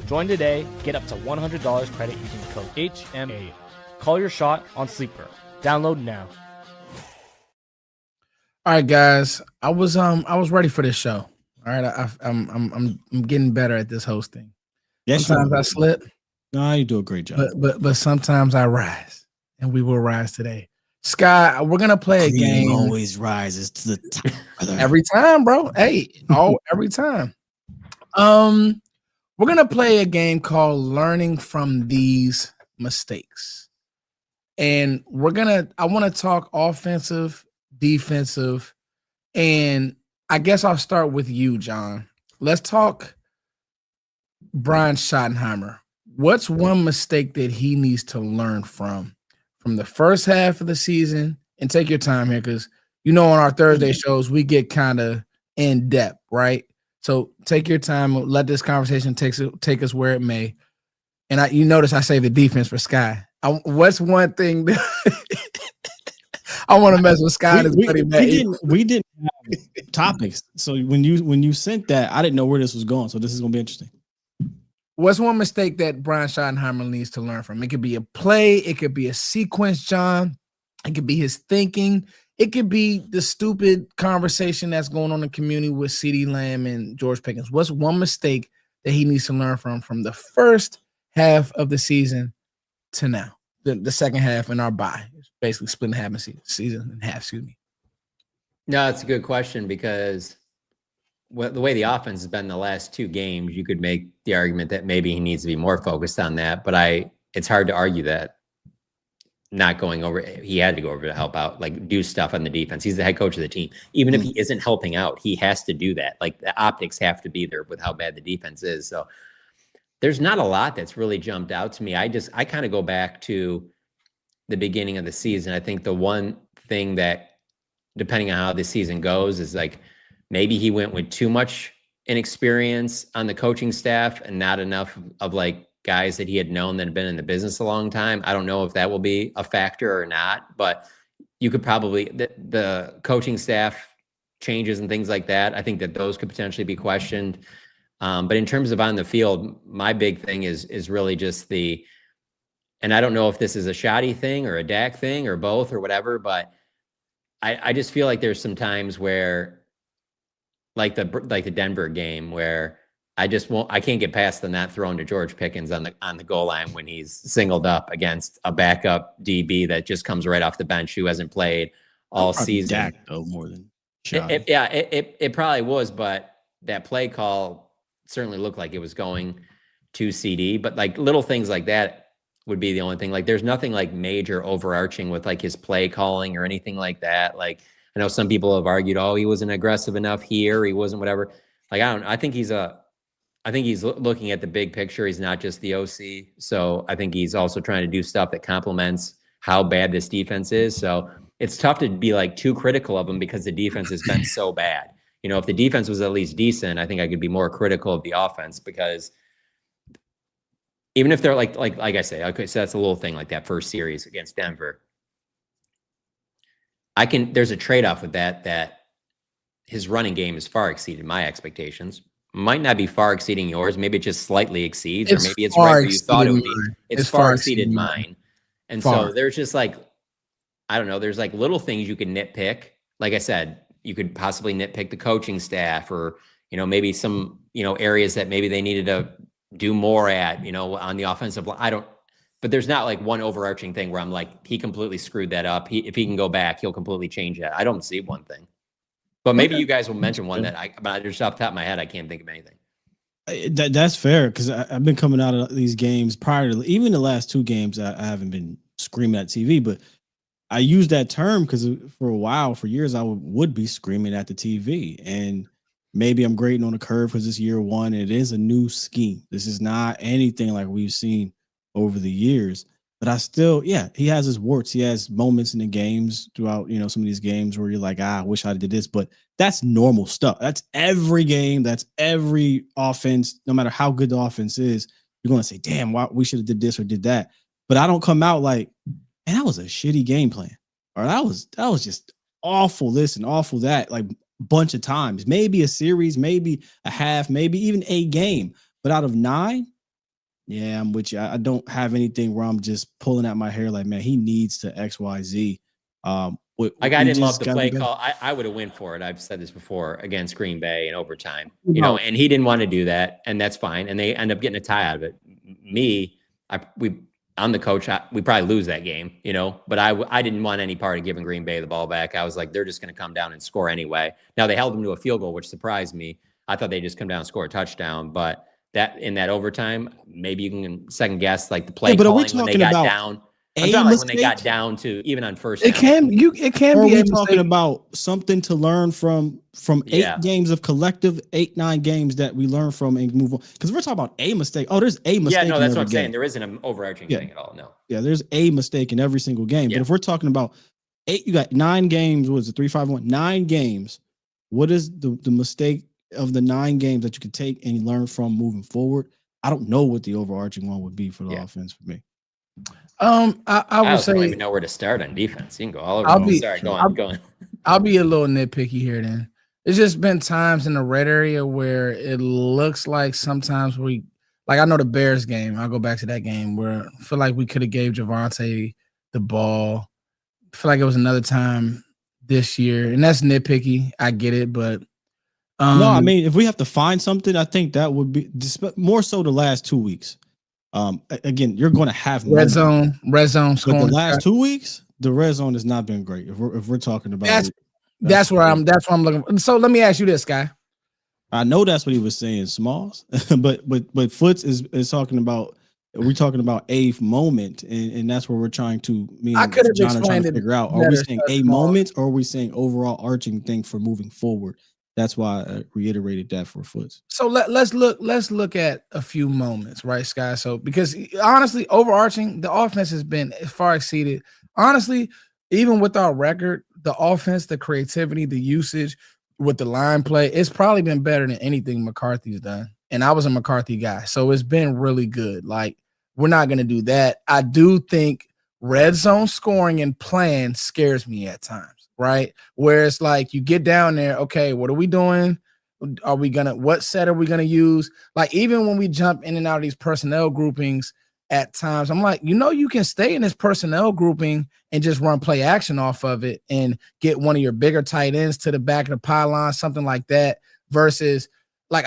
S4: Join today. Get up to $100 credit using the code HMA. Call your shot on Sleeper. Download now.
S1: All right, guys. I was ready for this show. All right, I'm getting better at this hosting.
S2: Yes,
S1: sometimes I slip.
S2: No, you do a great job.
S1: But sometimes I rise, and we will rise today. Sky, we're gonna play a game.
S2: Always rises to the top.
S1: Every time, bro. Hey, every time. We're gonna play a game called Learning from These Mistakes, and I want to talk offensive, defensive, and I guess I'll start with you, John. Let's talk Brian Schottenheimer. What's one mistake that he needs to learn from the first half of the season? And take your time here, because on our Thursday shows we get kind of in depth, right? So take your time. Let this conversation take us where it may. And you notice I say the defense for Sky. What's one thing that I want to mess with Sky?
S2: We didn't have topics. So when you sent that, I didn't know where this was going. So this is gonna be interesting.
S1: What's one mistake that Brian Schottenheimer needs to learn from? It could be a play. It could be a sequence, John. It could be his thinking. It could be the stupid conversation that's going on in the community with CeeDee Lamb and George Pickens. What's one mistake that he needs to learn from the first half of the season to now? The second half in our bye. It's basically splitting half of the season in half, excuse me.
S3: No, that's a good question, because the way the offense has been the last two games, you could make the argument that maybe he needs to be more focused on that. But it's hard to argue that not going over, he had to go over to help out, like do stuff on the defense. He's the head coach of the team. Even if he isn't helping out, he has to do that. Like the optics have to be there with how bad the defense is. So there's not a lot that's really jumped out to me. I kind of go back to the beginning of the season. I think the one thing that, depending on how the season goes, is like maybe he went with too much inexperience on the coaching staff and not enough of like guys that he had known that had been in the business a long time. I don't know if that will be a factor or not, but you could probably, the coaching staff changes and things like that, I think that those could potentially be questioned. But in terms of on the field, my big thing is really just and I don't know if this is a Shoddy thing or a Dak thing or both or whatever, but I just feel like there's some times where, like the Denver game, where I can't get past the not throwing to George Pickens on the goal line when he's singled up against a backup DB that just comes right off the bench who hasn't played all season.
S2: Dak, though, more than Shoddy.
S3: It probably was, but that play call certainly looked like it was going to CD. But like little things like that would be the only thing. Like there's nothing like major overarching with like his play calling or anything like that. Like I know some people have argued, oh, he wasn't aggressive enough here, he wasn't whatever. Like I think he's looking at the big picture. He's not just the OC. So I think he's also trying to do stuff that complements how bad this defense is. So it's tough to be like too critical of him because the defense has been so bad. If the defense was at least decent, I think I could be more critical of the offense, because even if they're like I say, okay, so that's a little thing like that first series against Denver. There's a trade-off with that his running game has far exceeded my expectations. Might not be far exceeding yours. Maybe it just slightly exceeds, or maybe it's right where you thought it would be. It's far exceeded mine. And so there's just like, I don't know, there's like little things you can nitpick. Like I said, you could possibly nitpick the coaching staff, or, maybe some, areas that maybe they needed to do more at, on the offensive line. But there's not like one overarching thing where I'm like, he completely screwed that up. If he can go back, he'll completely change that. I don't see one thing. But maybe you guys will mention one but just off the top of my head, I can't think of anything.
S2: That's fair, because I've been coming out of these games prior to even the last two games. I haven't been screaming at TV, but I use that term because for years, I would be screaming at the TV. And maybe I'm grading on a curve because it's year one. And it is a new scheme. This is not anything like we've seen over the years. But I still, he has his warts. He has moments in the games throughout, some of these games where you're like, I wish I did this, but that's normal stuff. That's every game. That's every offense. No matter how good the offense is, you're going to say, damn, why we should have did this or did that. But I don't come out like, man, that was a shitty game plan. Or that was just awful this and awful that, like a bunch of times. Maybe a series, maybe a half, maybe even a game. But out of 9, yeah, I'm with you. I don't have anything where I'm just pulling out my hair like, man, he needs to XYZ.
S3: I didn't love the play call. I would have went for it. I've said this before against Green Bay in overtime, and he didn't want to do that, and that's fine. And they end up getting a tie out of it. I'm the coach. We probably lose that game, but I didn't want any part of giving Green Bay the ball back. I was like, they're just going to come down and score anyway. Now they held them to a field goal, which surprised me. I thought they'd just come down and score a touchdown, but that in that overtime, maybe you can second guess like the play calling when they got down. I'm talking like when they got down to even on first down.
S1: It can be.
S2: We're talking about something to learn from 8 games of collective, 8-9 games that we learn from and move on. Because we're talking about a mistake. Oh, there's a mistake.
S3: Yeah, no, that's what I'm saying. There isn't an overarching thing at all. No.
S2: Yeah, there's a mistake in every single game. But if we're talking about 8, you got 9 games. What is it? 3, 5, 1. 9 games. What is the mistake of the 9 games that you can take and learn from moving forward? I don't know what the overarching one would be for the offense for me.
S1: I would say
S3: don't even know where to start on defense. You can go all over. Sorry, go on.
S1: I'll be a little nitpicky here. Then it's just been times in the red area where it looks like sometimes I know the Bears game. I'll go back to that game where I feel like we could have gave Javonte the ball. I feel like it was another time this year, and that's nitpicky. I get it, but
S2: no, I mean, if we have to find something, I think that would be more so the last 2 weeks. Again, you're going to have
S1: red zone scoring.
S2: But the last 2 weeks, the red zone has not been great. If we're talking about
S1: that's where I'm looking for. So let me ask you this, guy.
S2: I know that's what he was saying, Smalls, but Foots is talking about. We're talking about a moment, and that's where we're trying to.
S1: I could have explained it.
S2: Figure out: are we saying a moment, or are we saying overall arching thing for moving forward? That's why I reiterated that for Foots.
S1: So let's look at a few moments, right, Sky? So because honestly, overarching, the offense has been far exceeded. Honestly, even with our record, the offense, the creativity, the usage with the line play, it's probably been better than anything McCarthy's done. And I was a McCarthy guy, so it's been really good. Like, we're not going to do that. I do think red zone scoring and plan scares me at times. Right? Where it's like you get down there, okay, what are we doing? What set are we gonna use? Like, even when we jump in and out of these personnel groupings at times, I'm like, you can stay in this personnel grouping and just run play action off of it and get one of your bigger tight ends to the back of the pylon, something like that, versus like,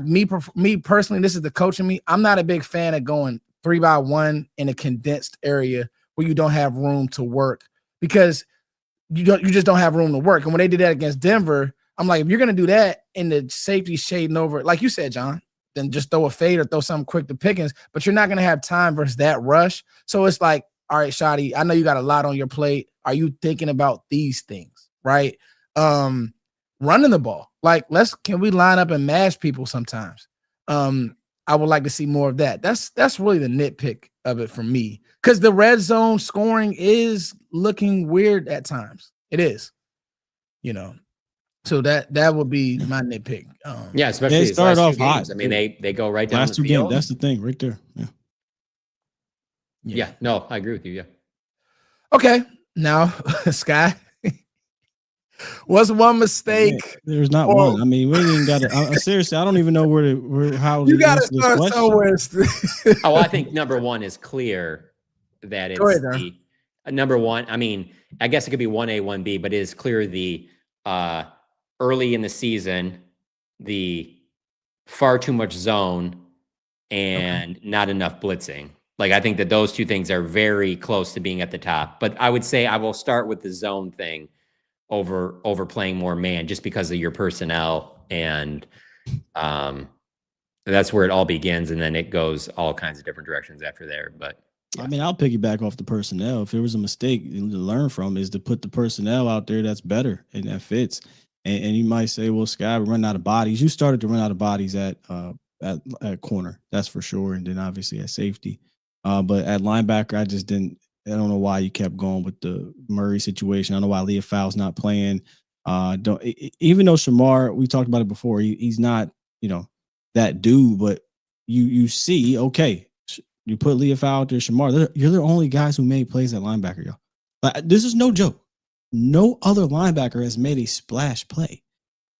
S1: me personally, this is the coach in me. I'm not a big fan of going 3-by-1 in a condensed area where you don't have room to work, because you just don't have room to work. And when they did that against Denver, I'm like, if you're going to do that and the safety shading over, like you said, John, then just throw a fade or throw something quick to Pickens, but you're not going to have time versus that rush. So it's like, all right, Shotty, I know you got a lot on your plate. Are you thinking about these things, right? Running the ball. Like, can we line up and mash people sometimes? I would like to see more of that. That's really the nitpick of it for me, because the red zone scoring is looking weird at times. It is, so that would be my nitpick.
S3: Especially
S2: they start off hot.
S3: I mean, they go right down
S2: last
S3: the
S2: 2
S3: field.
S2: games. That's the thing right there.
S3: Yeah. No, I agree with you. Yeah.
S1: Okay, now Sky. What's one mistake?
S2: There's not one. I mean, we ain't even got to. Seriously, I don't even know how
S1: you got to start somewhere.
S3: I think number one is clear that it's the number one. I mean, I guess it could be 1A, 1B, but it is clear the early in the season, the far too much zone and not enough blitzing. Like, I think that those two things are very close to being at the top. But I would say I will start with the zone thing over playing more man, just because of your personnel, and that's where it all begins, and then it goes all kinds of different directions after there. But
S2: I mean, I'll piggyback off the personnel. If there was a mistake to learn from, is to put the personnel out there that's better and that fits. And you might say, well, Sky, we're running out of bodies. You started to run out of bodies at corner, that's for sure, and then obviously at safety. But at linebacker, I just didn't. I don't know why you kept going with the Murray situation. I don't know why Leah Fowle's not playing. Even though Shamar, we talked about it before, he's not, that dude. But you see, okay, you put Leah Fowle there, Shamar. You're the only guys who made plays at linebacker, y'all. Like, this is no joke. No other linebacker has made a splash play.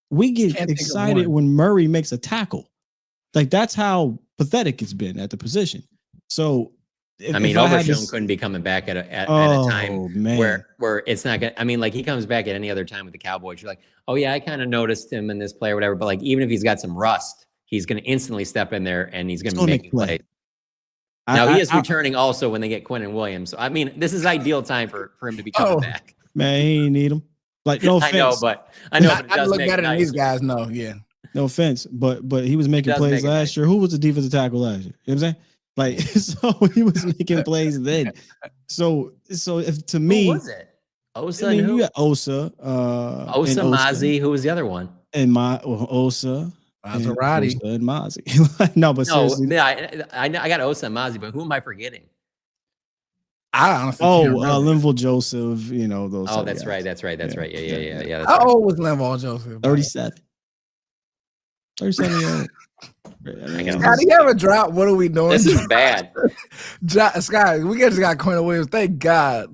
S2: We get excited when Murray makes a tackle. Like, that's how pathetic it's been at the position. So,
S3: Overshown couldn't be coming back at a time where it's not gonna. I mean, like, he comes back at any other time with the Cowboys. You're like, oh yeah, I kind of noticed him in this play or whatever. But like, even if he's got some rust, he's going to instantly step in there and he's going to make plays. Now he is returning also when they get Quinn and Williams. So I mean, this is ideal time for him to be coming back.
S2: Man, he ain't need him. Like, no offense.
S3: I know, but
S1: I look better than these guys. No, yeah.
S2: No offense, but he was making plays last year. Who was the defensive tackle last year? You know what I'm saying? Like, so he was making plays then. So if to me,
S3: who was it? Osa, you
S2: got Osa,
S3: Osa, Mozzie. Who was the other one?
S2: And Osa.
S1: Maserati
S2: and Mozzie. No, seriously.
S3: I got Osa and Mozzie, but who am I forgetting?
S1: I honestly
S2: Linval Joseph, those.
S3: Oh, that's right. Yeah.
S1: How old was Linval Joseph?
S2: 37. 37 years old.
S1: Scott, do you ever drop? What are we doing?
S3: This is bad.
S1: Scott, we just got Quinn Williams. Thank God.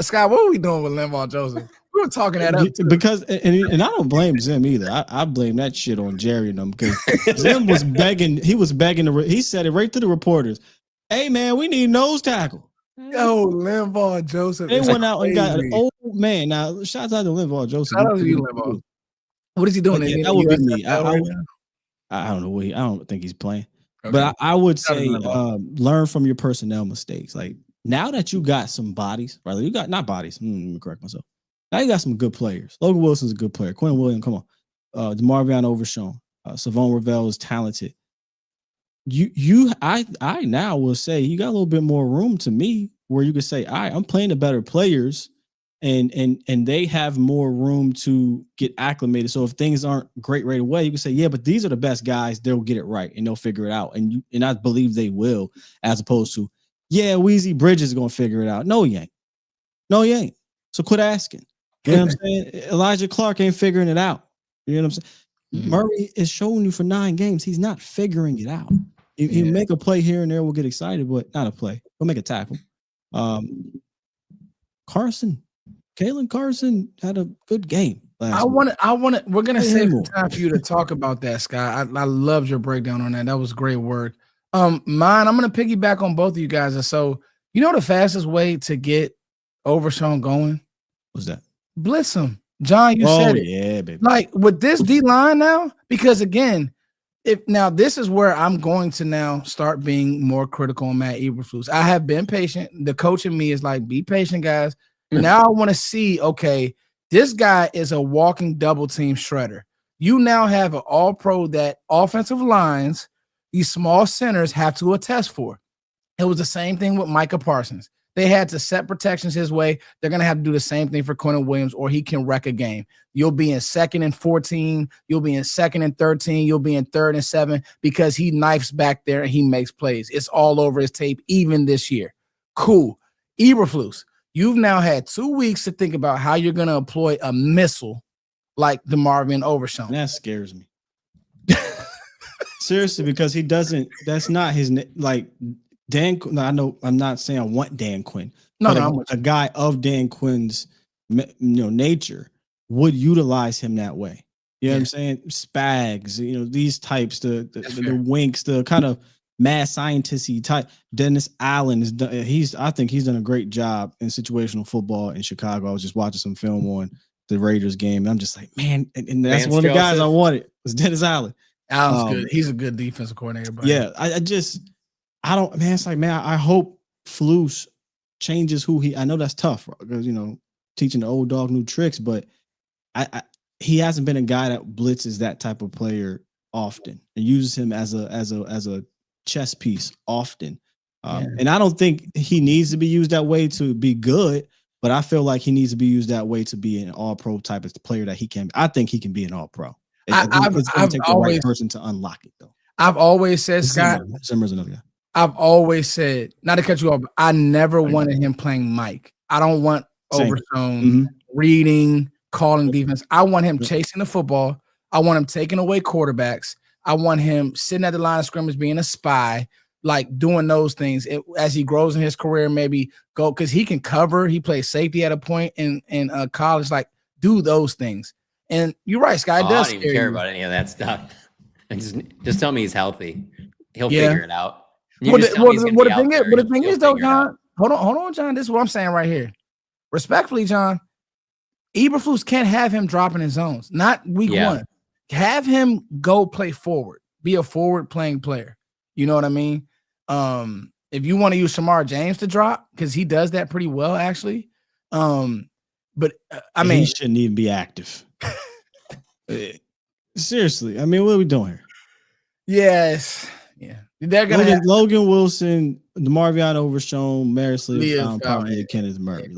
S1: Scott, what are we doing with Linval Joseph? We were talking that up
S2: because, and I don't blame Zim either. I blame that shit on Jerry and them because Zim was begging. He was begging. He said it right to the reporters. Hey man, we need nose tackle.
S1: Yo, Linval Joseph.
S2: They went out and got an old man. Now, shout out to Linval Joseph.
S1: Shout out to you, Linval. What is he doing?
S2: That would be me. I don't know. I don't think he's playing. Okay. But I would say learn from your personnel mistakes. Like, now that you got some bodies, right? You got not bodies. Let me correct myself. Now you got some good players. Logan Wilson's a good player. Quinn Williams, come on. DeMarvion Overshown. Savon Ravel is talented. I now will say you got a little bit more room to me where you could say, all right, I'm playing the better players and they have more room to get acclimated. So if things aren't great right away, you can say, yeah, but these are the best guys. They'll get it right and they'll figure it out. And I believe they will, as opposed to, yeah, Weezy Bridges is going to figure it out. No, he ain't. So quit asking. You know what I'm saying? Elijah Clark ain't figuring it out. You know what I'm saying? Mm-hmm. Murray is showing you for 9 games. He's not figuring it out. He'll make a play here and there. We'll get excited, but not a play. He'll make a tackle. Kalen Carson had a good game.
S1: We're going to save some time for you to talk about that, Scott. I loved your breakdown on that. That was great work. I'm going to piggyback on both of you guys. And so, the fastest way to get Overshown going?
S2: What's that?
S1: Blitz him. John, you said it.
S2: Yeah, baby.
S1: Like, with this D-line now, because again, this is where I'm going to now start being more critical on Matt Eberflus. I have been patient. The coach in me is like, be patient, guys. Now I want to see, okay, this guy is a walking double team shredder. You now have an all-pro that offensive lines, these small centers have to attest for. It was the same thing with Micah Parsons. They had to set protections his way. They're going to have to do the same thing for Quinn Williams, or he can wreck a game. You'll be in 2nd and 14. You'll be in 2nd and 13. You'll be in 3rd and 7 because he knifes back there and he makes plays. It's all over his tape, even this year. Cool. Eberflus, you've now had 2 weeks to think about how you're going to employ a missile like DeMarvion Overshown.
S2: That scares me. Seriously, because he doesn't – that's not his – like – Dan, I know I'm not saying I want Dan Quinn. No, a guy of Dan Quinn's nature would utilize him that way. You know what I'm saying? Spags, these types, the winks, the kind of mad scientist-y type. Dennis Allen I think he's done a great job in situational football in Chicago. I was just watching some film on the Raiders game, and I'm just like, man, and that's one of the guys I wanted was Dennis Allen.
S1: Allen's good. He's a good defensive coordinator.
S2: Yeah, I hope Flus changes who he. I know that's tough because teaching the old dog new tricks, but he hasn't been a guy that blitzes that type of player often and uses him as a chess piece often. And I don't think he needs to be used that way to be good, but I feel like he needs to be used that way to be an all-pro type of player that he can. I think he can be an all-pro. It's going to take the right person to unlock it, though.
S1: I've always said, Scott.
S2: Zimmer's another guy.
S1: I've always said, not to cut you off, but I never wanted him playing Mike. I don't want Overshown reading, calling defense. I want him chasing the football. I want him taking away quarterbacks. I want him sitting at the line of scrimmage being a spy, like doing those things. As he grows in his career, maybe go because he can cover. He plays safety at a point in college. Like, do those things. And you're right, Sky.
S3: I don't even care about any of that stuff. And just tell me he's healthy. He'll figure it out.
S1: The thing is, though, John, hold on, John. This is what I'm saying right here. Respectfully, John, Eberflus can't have him dropping his zones. Not week one. Have him go play forward. Be a forward playing player. You know what I mean? If you want to use Shamar James to drop, because he does that pretty well, actually. But
S2: he shouldn't even be active. Seriously, I mean, what are we doing here?
S1: Yes, yeah. They're gonna
S2: Logan Wilson, DeMarvion Overshown, Maris Lee, probably Kenneth Murray.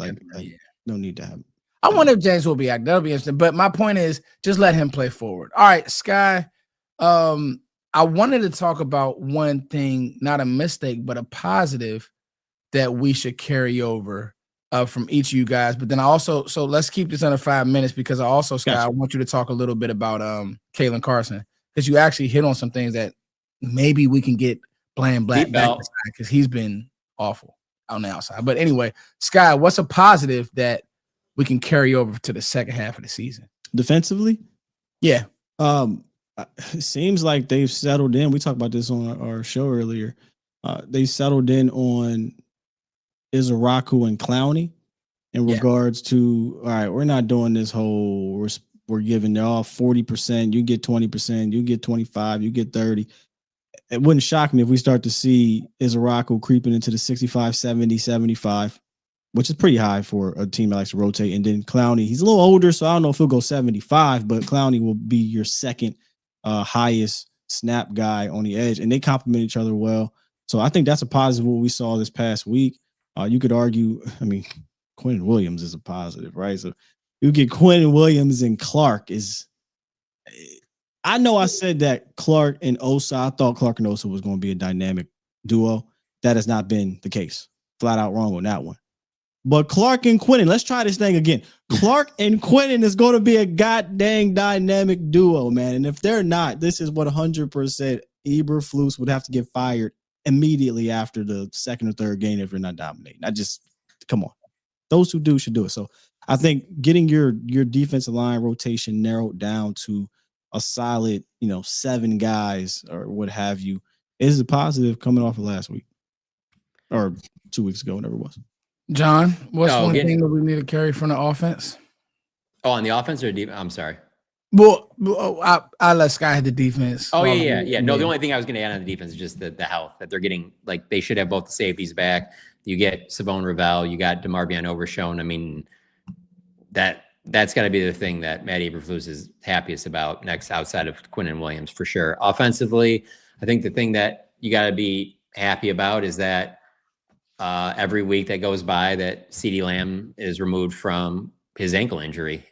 S2: No need to have.
S1: I wonder if James will be active. That'll be interesting. But my point is, just let him play forward. All right, Sky. I wanted to talk about one thing, not a mistake, but a positive that we should carry over from each of you guys. But then so let's keep this under 5 minutes because Sky, I want you to talk a little bit about Kalen Carson because you actually hit on some things that maybe we can get Bland Black back because he's been awful on the outside. But anyway, Sky, what's a positive that we can carry over to the second half of the season?
S2: Defensively?
S1: Yeah.
S2: It seems like they've settled in. We talked about this on our show earlier. They settled in on Izaraku and Clowney in regards to, all right, we're not doing this whole, we're giving it all 40%. You get 20%, you get 25, you get 30. It wouldn't shock me if we start to see Izaraku creeping into the 65, 70, 75, which is pretty high for a team that likes to rotate. And then Clowney, he's a little older, so I don't know if he'll go 75, but Clowney will be your second highest snap guy on the edge, and they complement each other well. So I think that's a positive what we saw this past week. You could argue, I mean, Quentin Williams is a positive, right? So you get Quentin Williams and Clark is – I know I said that Clark and Osa, I thought Clark and Osa was going to be a dynamic duo. That has not been the case. Flat out wrong on that one. But Clark and Quentin, let's try this thing again. Clark and Quentin is going to be a goddamn dynamic duo, man. And if they're not, this is what 100% Eberflus would have to get fired immediately after the second or third game if you're not dominating. Come on. Those who do should do it. So I think getting your defensive line rotation narrowed down to a solid, 7 guys or what have you is a positive coming off of last week or 2 weeks ago, whatever it was.
S1: John, what's one thing that we need to carry from the offense?
S3: Oh, on the offense or defense? I'm sorry.
S1: Well, I let Sky hit the defense.
S3: Oh, yeah. No, the only thing I was going to add on the defense is just the health that they're getting. Like, they should have both the safeties back. You get Savone Ravel. You got DeMarvion Overshown. I mean, that's got to be the thing that Matt Eberflus is happiest about next outside of Quentin Williams for sure. Offensively, I think the thing that you got to be happy about is that every week that goes by that CeeDee Lamb is removed from his ankle injury,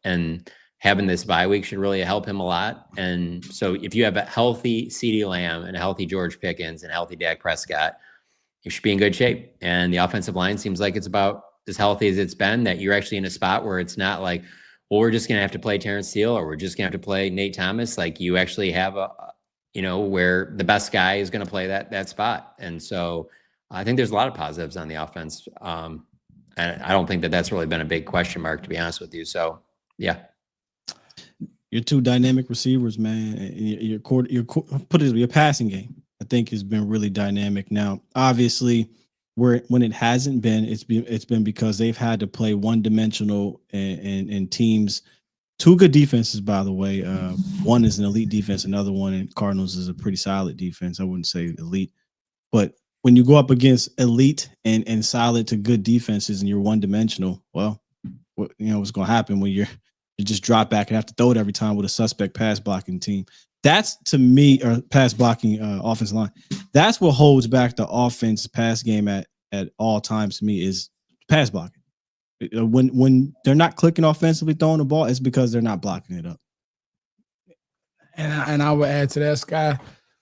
S3: and having this bye week should really help him a lot. And so if you have a healthy CeeDee Lamb and a healthy George Pickens and a healthy Dak Prescott, you should be in good shape. And the offensive line seems like it's about as healthy as it's been, that you're actually in a spot where it's not like, well, we're just going to have to play Terrence Steele or we're just going to have to play Nate Thomas. Like, you actually have where the best guy is going to play that spot. And so I think there's a lot of positives on the offense. And I don't think that's really been a big question mark, to be honest with you. So, yeah.
S2: Your 2 dynamic receivers, man. Your passing game, I think, has been really dynamic. Now, obviously, when it hasn't been, it's been because they've had to play one-dimensional and teams. 2 good defenses, by the way. One is an elite defense. Another one in Cardinals is a pretty solid defense. I wouldn't say elite, but when you go up against elite and solid to good defenses and you're one-dimensional, well, what's going to happen when you just drop back and have to throw it every time with a suspect pass blocking team. That's, to me, or pass blocking offensive line. That's what holds back the offense pass game at all times to me is pass blocking. When they're not clicking offensively throwing the ball, it's because they're not blocking it up.
S1: And I would add to that, Sky,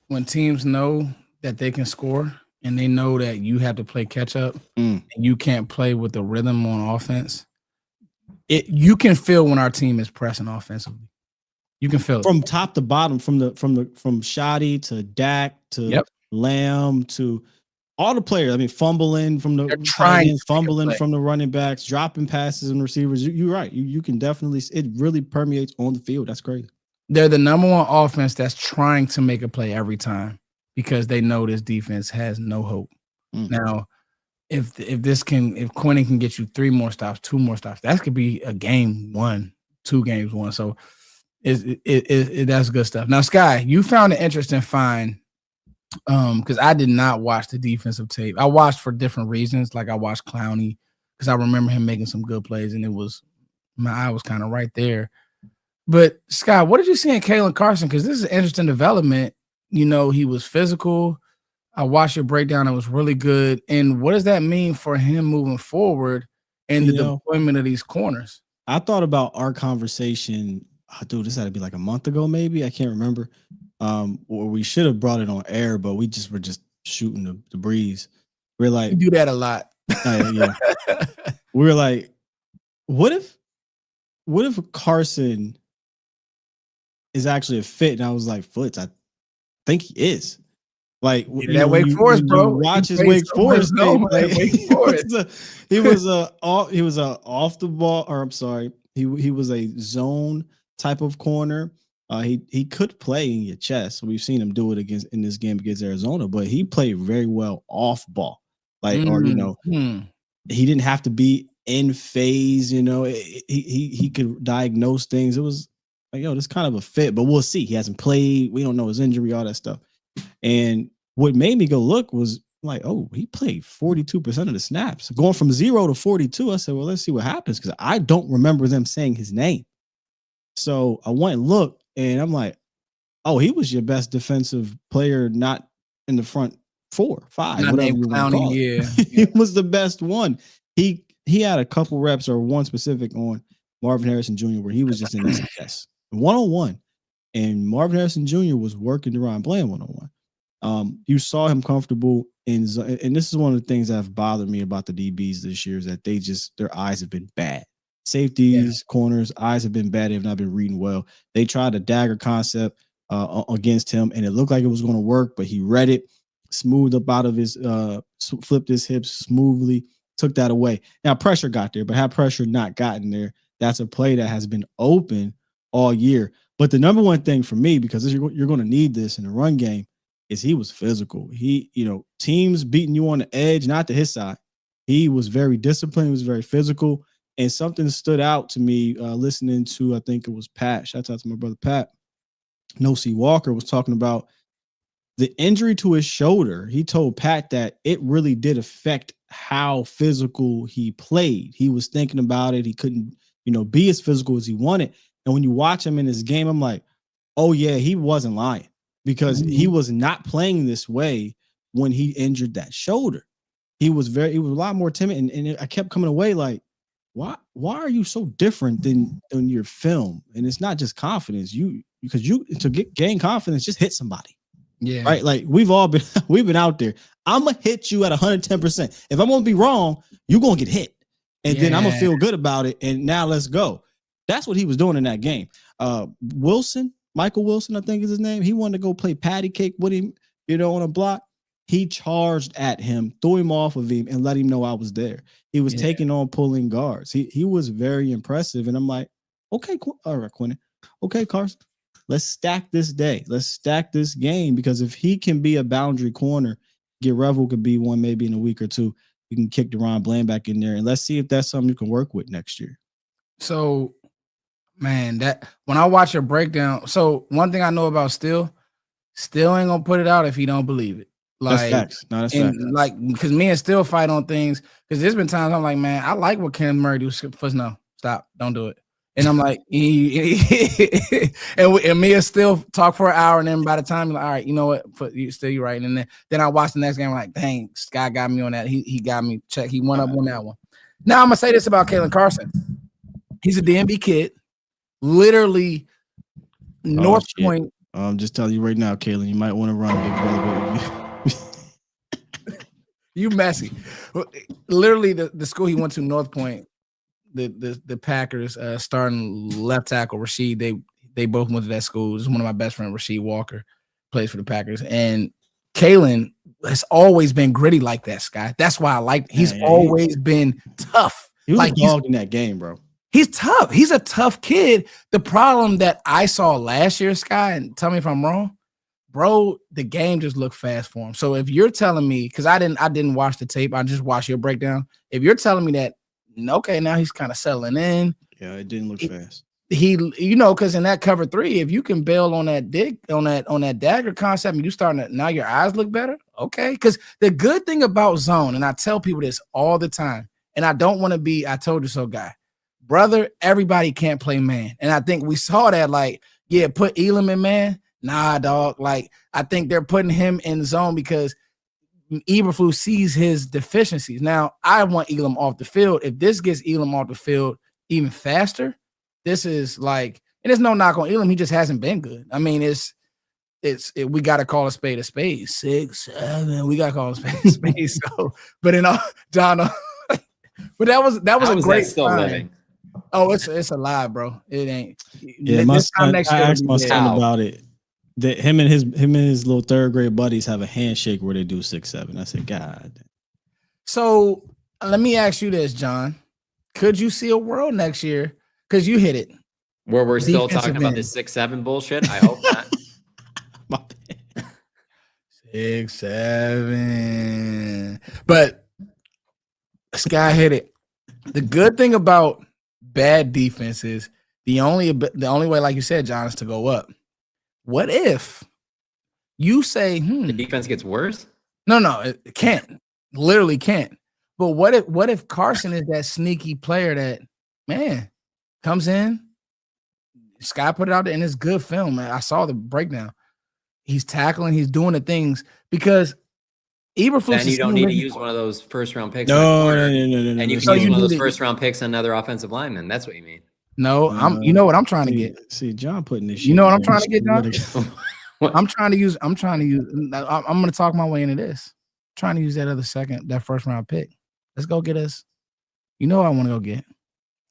S1: when teams know that they can score and they know that you have to play catch up and you can't play with the rhythm on offense, you can feel when our team is pressing offensively. You can feel
S2: from
S1: it.
S2: top to bottom, from Shoddy to Dak to Lamb to all the players. I mean, fumbling from the tight ends, fumbling from the running backs, dropping passes and receivers. You're right. You can definitely. It really permeates on the field. That's crazy.
S1: They're the number one offense that's trying to make a play every time because they know this defense has no hope. Now, if Quentin can get you 3 more stops, 2 more stops, that could be a game won, 2 games won. So that's good stuff. Now, Sky, you found an interesting find because I did not watch the defensive tape. I watched for different reasons. Like I watched Clowney because I remember him making some good plays, and my eye was kind of right there. But Scott, what did you see in Kalen Carson? Because this is an interesting development. You know, he was physical. I watched your breakdown. It was really good. And what does that mean for him moving forward and the deployment of these corners?
S2: I thought about our conversation. Dude, this had to be like a month ago, maybe. I can't remember. Or we should have brought it on air, but we were just shooting the breeze. We're like,
S1: you do that a lot.
S2: Yeah. We were like, what if Carson is actually a fit? And I was like, Foots, I think he is. Like
S1: that Wake Forest, bro.
S2: Watch his Wake Forest game. He was off the ball, or I'm sorry, he was a zone type of corner. He could play in your chest. We've seen him do it in this game against Arizona, but he played very well off ball. Like, or he didn't have to be in phase. You know, he could diagnose things. It was like, this kind of a fit, but we'll see. He hasn't played. We don't know his injury, all that stuff. And what made me go look was like, oh, he played 42% of the snaps, going from 0 to 42. I said, well, let's see what happens because I don't remember them saying his name. So I went and looked, and I'm like, oh, he was your best defensive player, not in the front 4, 5,
S1: not
S2: whatever you want to call it. He was the best one. He had a couple reps or one specific on Marvin Harrison Jr. where he was just in his chest, 1-on-1. And Marvin Harrison Jr. was working around playing 1-on-1. You saw him comfortable and this is one of the things that have bothered me about the DBs this year is that their eyes have been bad. Safeties, corners, eyes have been bad. They've not been reading well. They tried a dagger concept against him, and it looked like it was going to work, but he read it, smoothed up out of his, flipped his hips smoothly, took that away. Now, pressure got there, but had pressure not gotten there, that's a play that has been open all year. But the number one thing for me, because you're going to need this in the run game, is he was physical. Teams beating you on the edge, not to his side. He was very disciplined. He was very physical. And something stood out to me listening to, I think it was Pat. Shout out to my brother Pat. No-C Walker was talking about the injury to his shoulder. He told Pat that it really did affect how physical he played. He was thinking about it. He couldn't, be as physical as he wanted. And when you watch him in this game, I'm like, oh, yeah, he wasn't lying because he was not playing this way when he injured that shoulder. He was a lot more timid. And I kept coming away like, why are you so different than your film? And it's not just confidence. Because to gain confidence, just hit somebody. Yeah. Right. Like we've been out there. I'm going to hit you at 110%. If I'm going to be wrong, you're going to get hit. And then I'm going to feel good about it. And now let's go. That's what he was doing in that game. Michael Wilson, I think is his name. He wanted to go play patty cake with him, on a block. He charged at him, threw him off of him, and let him know I was there. He was taking on pulling guards. He was very impressive. And I'm like, okay, all right, Quentin. Okay, Carson, let's stack this day. Let's stack this game because if he can be a boundary corner, Revel could be one maybe in a week or two. You can kick Deron Bland back in there, and let's see if that's something you can work with next year.
S1: So, man, that when I watch your breakdown, so one thing I know about Steele ain't gonna put it out if he don't believe it. Like,
S2: that's facts. No, that's facts.
S1: Like, because me and Steele fight on things. Because there's been times I'm like, man, I like what Kenneth Murray do. First, no, stop, don't do it. And I'm like, and me and Steele talk for an hour, and then by the time, like, all right, you know what, you're right. And then I watch the next game, I'm like, dang, Sky got me on that. He got me check. He went up on that one. Now I'm gonna say this about Kalen Carson. He's a DMV kid, literally North Point.
S2: I'm just telling you right now, Kalen, you might want to run, big brother.
S1: You messy. Literally, the school he went to, North Point, the Packers starting left tackle Rashid. They both went to that school. This is one of my best friends, Rashid Walker, plays for the Packers, and Kalen has always been gritty like that, Sky. That's why I like. He's always been tough.
S2: He was
S1: like
S2: a dog in that game, bro.
S1: He's tough. He's a tough kid. The problem that I saw last year, Sky, and tell me if I'm wrong, bro, the game just looked fast for him. So if you're telling me, because I didn't watch the tape, I just watched your breakdown. If you're telling me that, okay, now he's kind of settling in.
S2: Yeah, it didn't look fast.
S1: Because in that cover 3, if you can bail on that on that dagger concept, and you starting to, now your eyes look better. Okay, because the good thing about zone, and I tell people this all the time, and I don't want to be I told you so guy, brother. Everybody can't play man, and I think we saw that. Like, yeah, put Elam in man. Nah, dog. Like, I think they're putting him in zone because Eberflus sees his deficiencies. Now, I want Elam off the field. If this gets Elam off the field even faster, this is like, and there's no knock on Elam. He just hasn't been good. I mean, we got to call a spade a spade. 6, 7. We got to call a spade a spade. So, but John, but that was a great
S3: still
S1: sign.
S3: Living.
S1: Oh, it's alive, bro. It ain't.
S2: Yeah, I asked my son about it. That him and his little 3rd grade buddies have a handshake where they do 6, 7. I said, God.
S1: So let me ask you this, John. Could you see a world next year? Because you hit it.
S3: Where we're still talking about this 6, 7 bullshit? I hope not.
S2: My bad.
S1: 6, 7. But Sky hit it. The good thing about bad defense is the only way, like you said, John, is to go up. What if you say,
S3: the defense gets worse?
S1: No, it can't. Literally can't. But what if Carson is that sneaky player that, man, comes in? Sky put it out there, and it's good film, man. I saw the breakdown. He's tackling, he's doing the things because Eberflus.
S3: Then you don't need to use one of those first-round picks.
S2: No.
S3: And you can use one of those first-round picks on another offensive lineman. That's what you mean.
S1: No, you know what I'm trying to get.
S2: See, John putting this.
S1: You know what I'm trying to get, John? I'm trying to use. I'm going to talk my way into this. I'm trying to use that first round pick. Let's go get us. You know what I want to go get.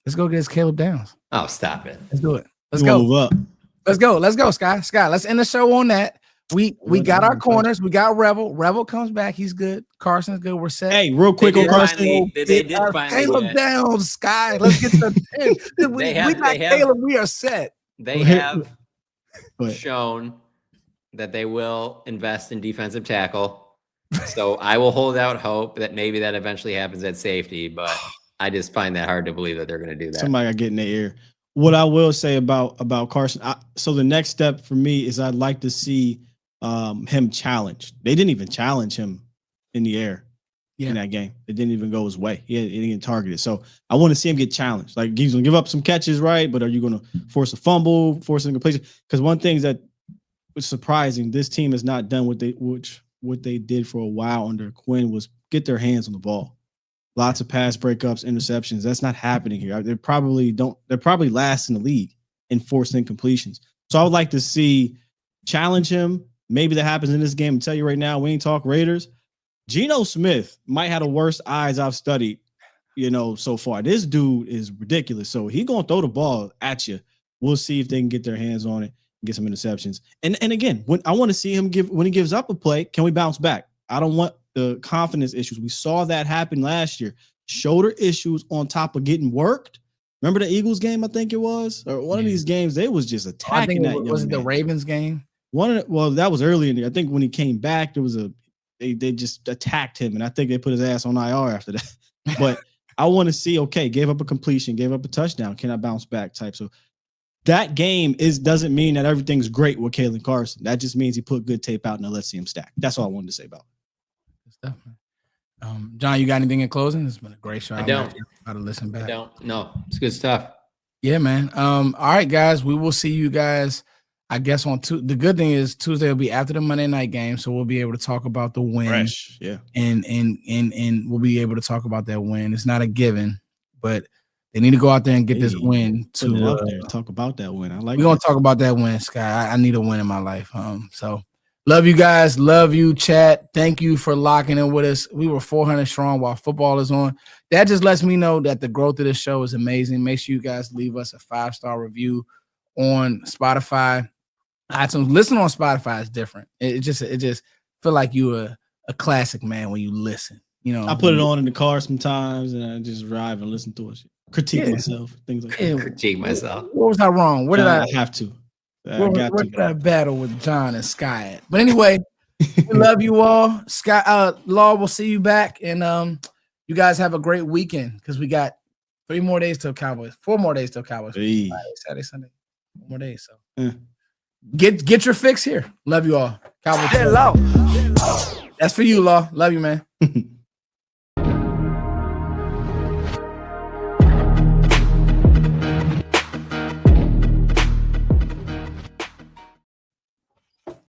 S1: Let's go get us Caleb Downs.
S3: Oh, stop it.
S1: Let's do it. Let's go.
S2: Move up.
S1: Let's go, Sky. Let's end the show on that. We got our corners. We got Revel. Revel comes back. He's good. Carson's good. We're set.
S2: Hey, real quick on Carson.
S3: They did finally
S1: Caleb Downs, Sky. Let's get the 10. we got Caleb. We are set.
S3: They have shown that they will invest in defensive tackle. So I will hold out hope that maybe that eventually happens at safety, but I just find that hard to believe that they're going to do that.
S2: Somebody got to get in their ear. What I will say about Carson, so the next step for me is I'd like to see him challenged. They didn't even challenge him in the air in that game. It didn't even go his way. He didn't get targeted. So I want to see him get challenged. Like, he's going to give up some catches, right? But are you going to force a fumble, force an incompletion? Because one thing that was surprising, this team has not done what they did for a while under Quinn was get their hands on the ball. Lots of pass breakups, interceptions. That's not happening here. They're probably last in the league in forced incompletions. So I would like to see challenge him. Maybe that happens in this game. I'll tell you right now, we ain't talk Raiders. Geno Smith might have the worst eyes I've studied, so far. This dude is ridiculous. So he's going to throw the ball at you. We'll see if they can get their hands on it and get some interceptions. And again, when I want to see him when he gives up a play, can we bounce back? I don't want the confidence issues. We saw that happen last year. Shoulder issues on top of getting worked. Remember the Eagles game, I think it was? Or one of these games, they was just attacking that.
S1: Was it the Ravens game?
S2: That was early in the year. I think when he came back, there was they just attacked him, and I think they put his ass on IR after that. But I want to see, gave up a completion, gave up a touchdown. Can I bounce back type? So that game doesn't mean that everything's great with Kalen Carson. That just means he put good tape out, and now let's see him stack. That's all I wanted to say about it.
S1: Stuff, man. John, you got anything in closing? It's been a great show.
S3: I don't.
S1: How to listen back.
S3: I don't. No, it's good stuff.
S1: Yeah, man. All right, guys. We will see you guys, I guess, on the good thing is Tuesday will be after the Monday night game, so we'll be able to talk about the win.
S2: Fresh, yeah.
S1: And we'll be able to talk about that win. It's not a given, but they need to go out there and get this win
S2: to talk about that win. I like.
S1: We're gonna talk about that win, Sky. I need a win in my life. So Love you guys. Love you, chat. Thank you for locking in with us. We were 400 strong while football is on. That just lets me know that the growth of this show is amazing. Make sure you guys leave us a 5-star review on Spotify, iTunes. Listen on Spotify is different. It just feel like you a classic man when you listen. You know,
S2: I put it on in the car sometimes, and I just drive and listen to it. Critique myself, things like that.
S3: Critique myself.
S1: What was I wrong? What did I
S2: have to?
S1: Where did I battle with John and Sky at? But anyway, we love you all. Sky, Law, we'll see you back. And you guys have a great weekend because we got 4 more days till Cowboys. Friday, Saturday, Sunday. 4 more days. So get your fix here. Love you all. Cowboys. That's for you, Law. Love you, man.